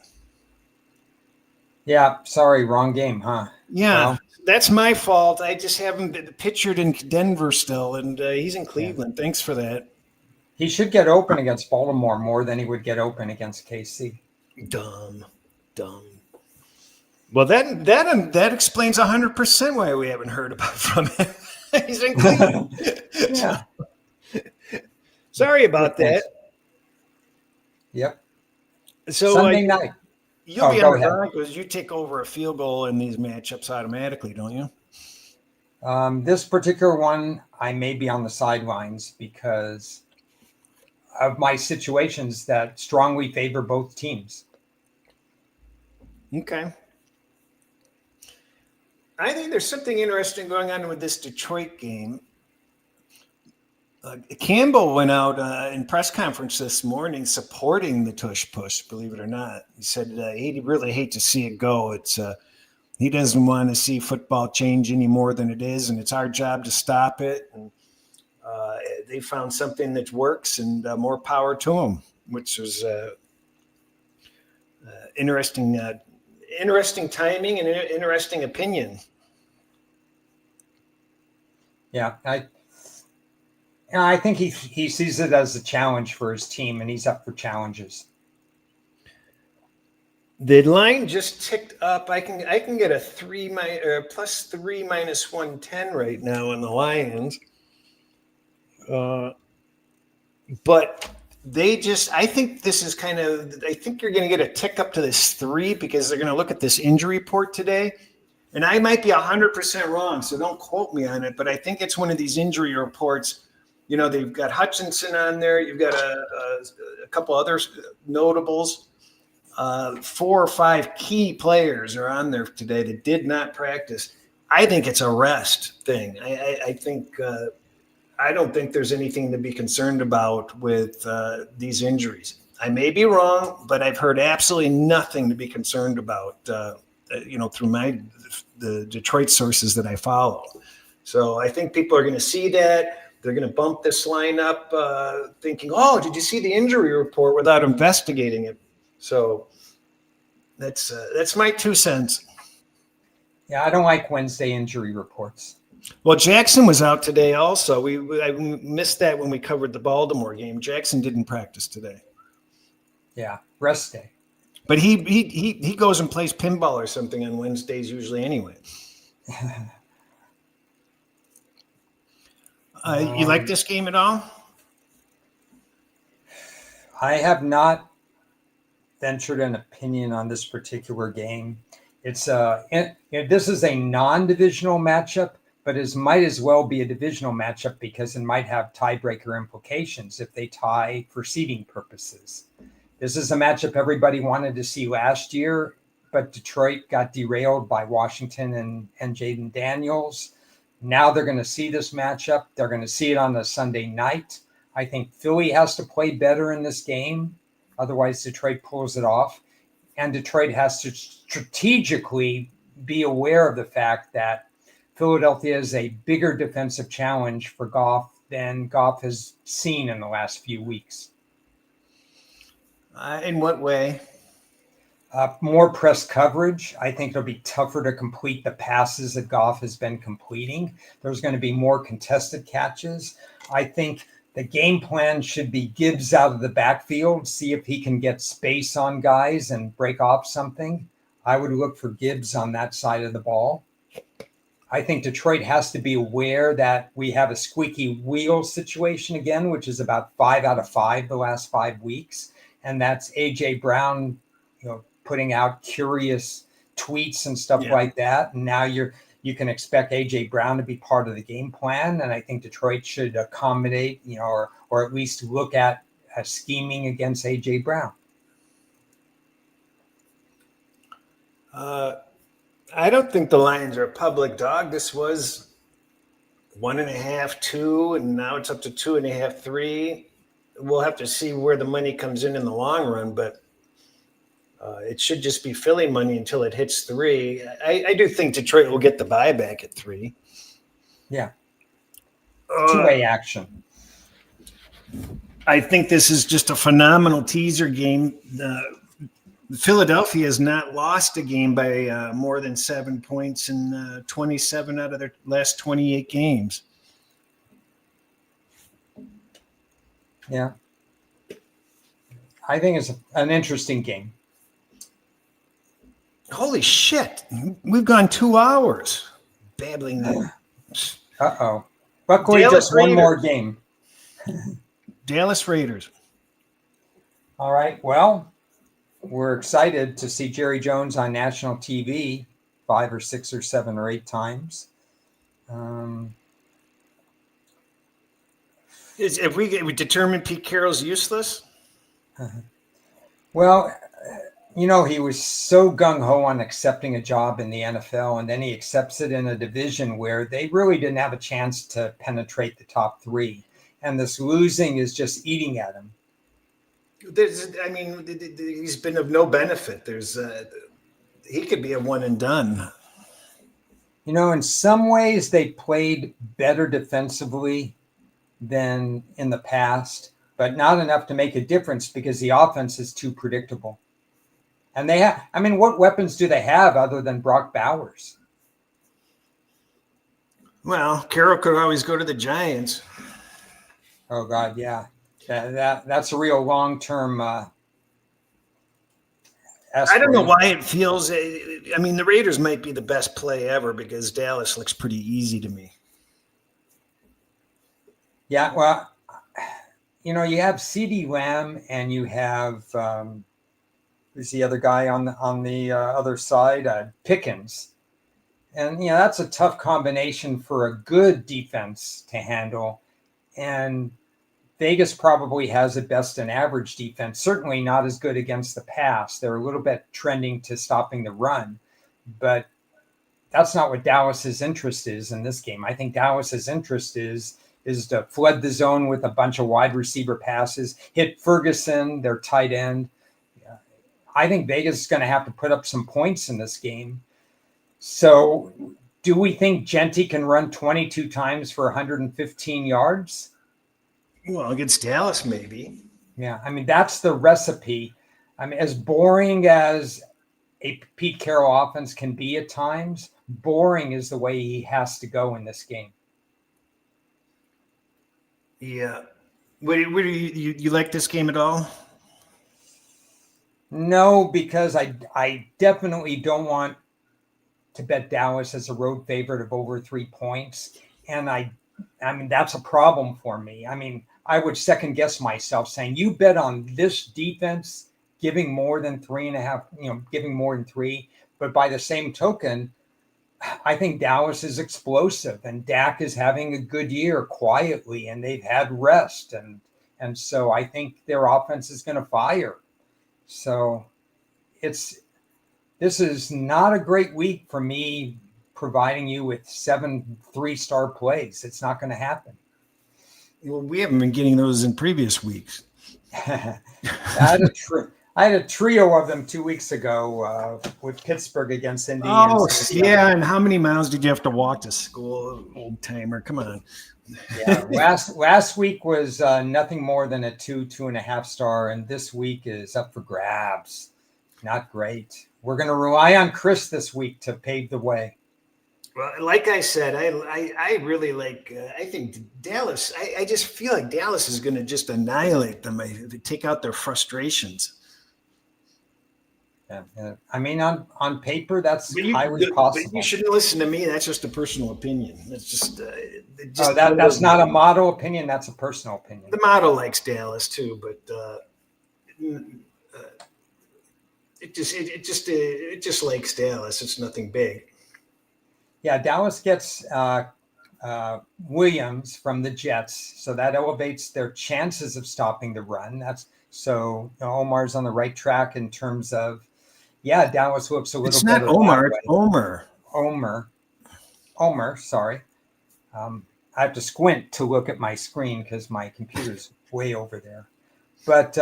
Yeah, sorry, wrong game, huh? Yeah, well, that's my fault. I just haven't been pictured in Denver still, and he's in Cleveland. Yeah. Thanks for that. He should get open against Baltimore more than he would get open against KC. Dumb. Well, that explains 100% why we haven't heard about from him. He's in Cleveland. Yeah. Sorry about that. Yep. So Sunday night. you'll be go on the ahead. Broncos. You take over a field goal in these matchups automatically, don't you? This particular one, I may be on the sidelines because of my situations that strongly favor both teams. Okay. I think there's something interesting going on with this Detroit game. Campbell went out in press conference this morning supporting the tush push. Believe it or not, he said he'd really hate to see it go. It's he doesn't want to see football change any more than it is, and it's our job to stop it. And they found something that works, and more power to them, which was interesting. Interesting timing and interesting opinion. Yeah, I think he sees it as a challenge for his team, and he's up for challenges. The line just ticked up. I can get a +3 -110 right now on the Lions. But I think this is I think you're going to get a tick up to this 3 because they're going to look at this injury report today. And I might be 100% wrong, so don't quote me on it. But I think it's one of these injury reports. They've got Hutchinson on there. You've got a couple other notables. 4 or 5 key players are on there today that did not practice. I think it's a rest thing. I don't think there's anything to be concerned about with these injuries. I may be wrong, but I've heard absolutely nothing to be concerned about, through the Detroit sources that I follow. So I think people are going to see that. They're going to bump this line up thinking, oh, did you see the injury report, without investigating it? So that's my 2 cents. Yeah, I don't like Wednesday injury reports. Well, Jackson was out today also. I missed that when we covered the Baltimore game. Jackson didn't practice today. Yeah, rest day. But he goes and plays pinball or something on Wednesdays usually anyway. You like this game at all? I have not ventured an opinion on this particular game. It's this is a non-divisional matchup, but it might as well be a divisional matchup because it might have tiebreaker implications if they tie for seeding purposes. This is a matchup everybody wanted to see last year, but Detroit got derailed by Washington and Jaden Daniels. Now they're going to see this matchup. They're going to see it on a Sunday night. I think Philly has to play better in this game. Otherwise, Detroit pulls it off. And Detroit has to strategically be aware of the fact that Philadelphia is a bigger defensive challenge for Goff than Goff has seen in the last few weeks. In what way? More press coverage. I think it'll be tougher to complete the passes that Goff has been completing. There's going to be more contested catches. I think the game plan should be Gibbs out of the backfield, see if he can get space on guys and break off something. I would look for Gibbs on that side of the ball. I think Detroit has to be aware that we have a squeaky wheel situation again, which is about 5 out of 5 the last 5 weeks. And that's A.J. Brown, putting out curious tweets and stuff like that. And now you can expect A.J. Brown to be part of the game plan. And I think Detroit should accommodate, or at least look at scheming against A.J. Brown. I don't think the Lions are a public dog. This was 1.5, 2, and now it's up to 2.5, 3. We'll have to see where the money comes in the long run, but it should just be Philly money until it hits 3. I do think Detroit will get the buyback at 3. Yeah. Two-way action. I think this is just a phenomenal teaser game. Philadelphia has not lost a game by more than 7 points in 27 out of their last 28 games. Yeah. I think it's an interesting game. Holy shit. We've gone 2 hours babbling. Uh-oh. Luckily, just one more game. Dallas Raiders. All right. Well, we're excited to see Jerry Jones on national TV 5 or 6 or 7 or 8 times. If we determine Pete Carroll's useless? Well, he was so gung-ho on accepting a job in the NFL, and then he accepts it in a division where they really didn't have a chance to penetrate the top 3. And this losing is just eating at him. He's been of no benefit. He could be a one and done. In some ways, they played better defensively than in the past, but not enough to make a difference because the offense is too predictable. And what weapons do they have other than Brock Bowers? Well, Carroll could always go to the Giants. Oh God, yeah. That's a real long-term I don't know why it feels. The Raiders might be the best play ever because Dallas looks pretty easy to me. Yeah, well, you have CeeDee Lamb and you have who's the other guy on the other side, Pickens, and that's a tough combination for a good defense to handle, and Vegas probably has the best in average defense, certainly not as good against the pass. They're a little bit trending to stopping the run, but that's not what Dallas's interest is in this game. I think Dallas's interest is to flood the zone with a bunch of wide receiver passes, hit Ferguson, their tight end. I think Vegas is going to have to put up some points in this game. So do we think Genty can run 22 times for 115 yards? Well, against Dallas, maybe. Yeah, that's the recipe. As boring as a Pete Carroll offense can be at times, boring is the way he has to go in this game. Yeah. What do you like this game at all? No, because I definitely don't want to bet Dallas as a road favorite of over 3 points. And that's a problem for me. I would second guess myself saying, you bet on this defense giving more than 3.5, giving more than 3. But by the same token, I think Dallas is explosive and Dak is having a good year quietly and they've had rest. And so I think their offense is going to fire. So this is not a great week for me providing you with 7 3-star plays. It's not going to happen. Well, we haven't been getting those in previous weeks. I had a trio of them 2 weeks ago with Pittsburgh against Indy. Oh, yeah. And how many miles did you have to walk to school, old timer? Come on. Yeah. Last week was nothing more than a 2.5 star. And this week is up for grabs. Not great. We're going to rely on Cris this week to pave the way. Well, like I said, I really like. I think Dallas. I just feel like Dallas is going to just annihilate them. Take out their frustrations. Yeah. On paper, that's highly possible. But you shouldn't listen to me. That's just a personal opinion. That's just. That's not a model opinion. That's a personal opinion. The model likes Dallas too, but it just likes Dallas. It's nothing big. Yeah, Dallas gets Williams from the Jets, so that elevates their chances of stopping the run. Omar's on the right track in terms of, Dallas looks a little. It's not Omar. It's Omer. Sorry, I have to squint to look at my screen because my computer's way over there. But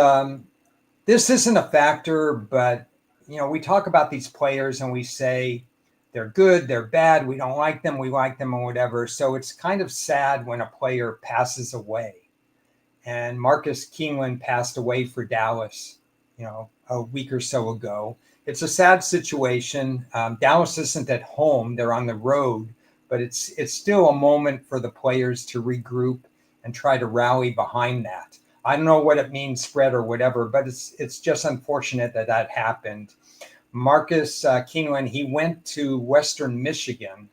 this isn't a factor. But we talk about these players and we say, they're good, they're bad, we don't like them, we like them, or whatever. So it's kind of sad when a player passes away. And Marcus Keeneland passed away for Dallas, a week or so ago. It's a sad situation. Dallas isn't at home, they're on the road, but it's still a moment for the players to regroup and try to rally behind that. I don't know what it means, Fred, or whatever, but it's just unfortunate that happened. Marcus Keeneland, he went to Western Michigan.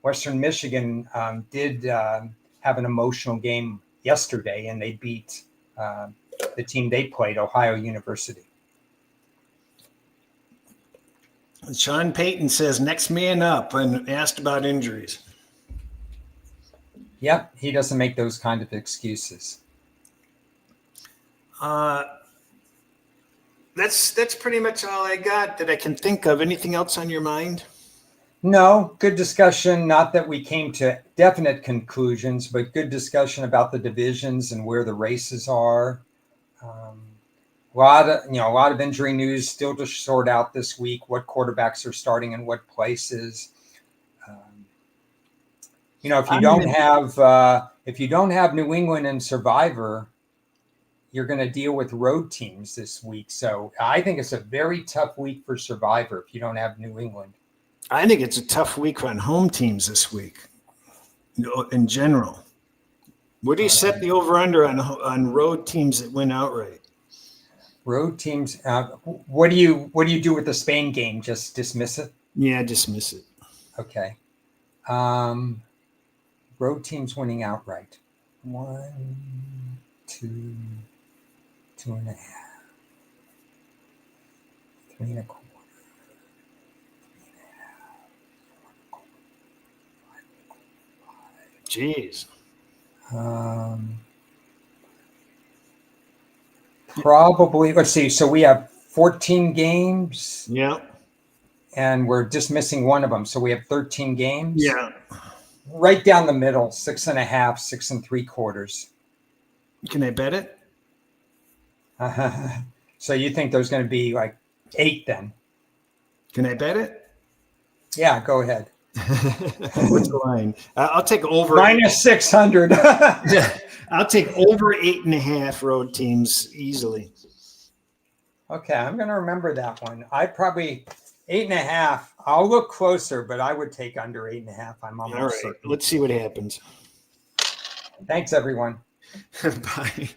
Western Michigan did have an emotional game yesterday, and they beat the team they played, Ohio University. Sean Payton says next man up and asked about injuries. Yep, he doesn't make those kind of excuses. That's pretty much all I got that I can think of. Anything else on your mind? No, good discussion. Not that we came to definite conclusions, but good discussion about the divisions and where the races are. A lot of injury news still to sort out this week. What quarterbacks are starting in what places. If you don't have New England and Survivor, you're going to deal with road teams this week. So I think it's a very tough week for Survivor if you don't have New England. I think it's a tough week on home teams this week, in general. What do you set the over/under on road teams that win outright? Road teams. What do you do with the Spain game? Just dismiss it? Yeah, dismiss it. Okay. Road teams winning outright. 1, 2, 2.5, 3.25. Jeez. Probably, let's see. So we have 14 games. Yeah. And we're dismissing one of them. So we have 13 games. Yeah. Right down the middle, 6.5, 6 3/4. Can I bet it? So you think there's going to be like 8 then? Can I bet it? Yeah, go ahead. What's the line? I'll take over. Minus 600. I'll take over 8.5 road teams easily. Okay, I'm going to remember that one. I probably 8.5. I'll look closer, but I would take under 8.5. I'm almost all right. certain. Let's see what happens. Thanks, everyone. Bye.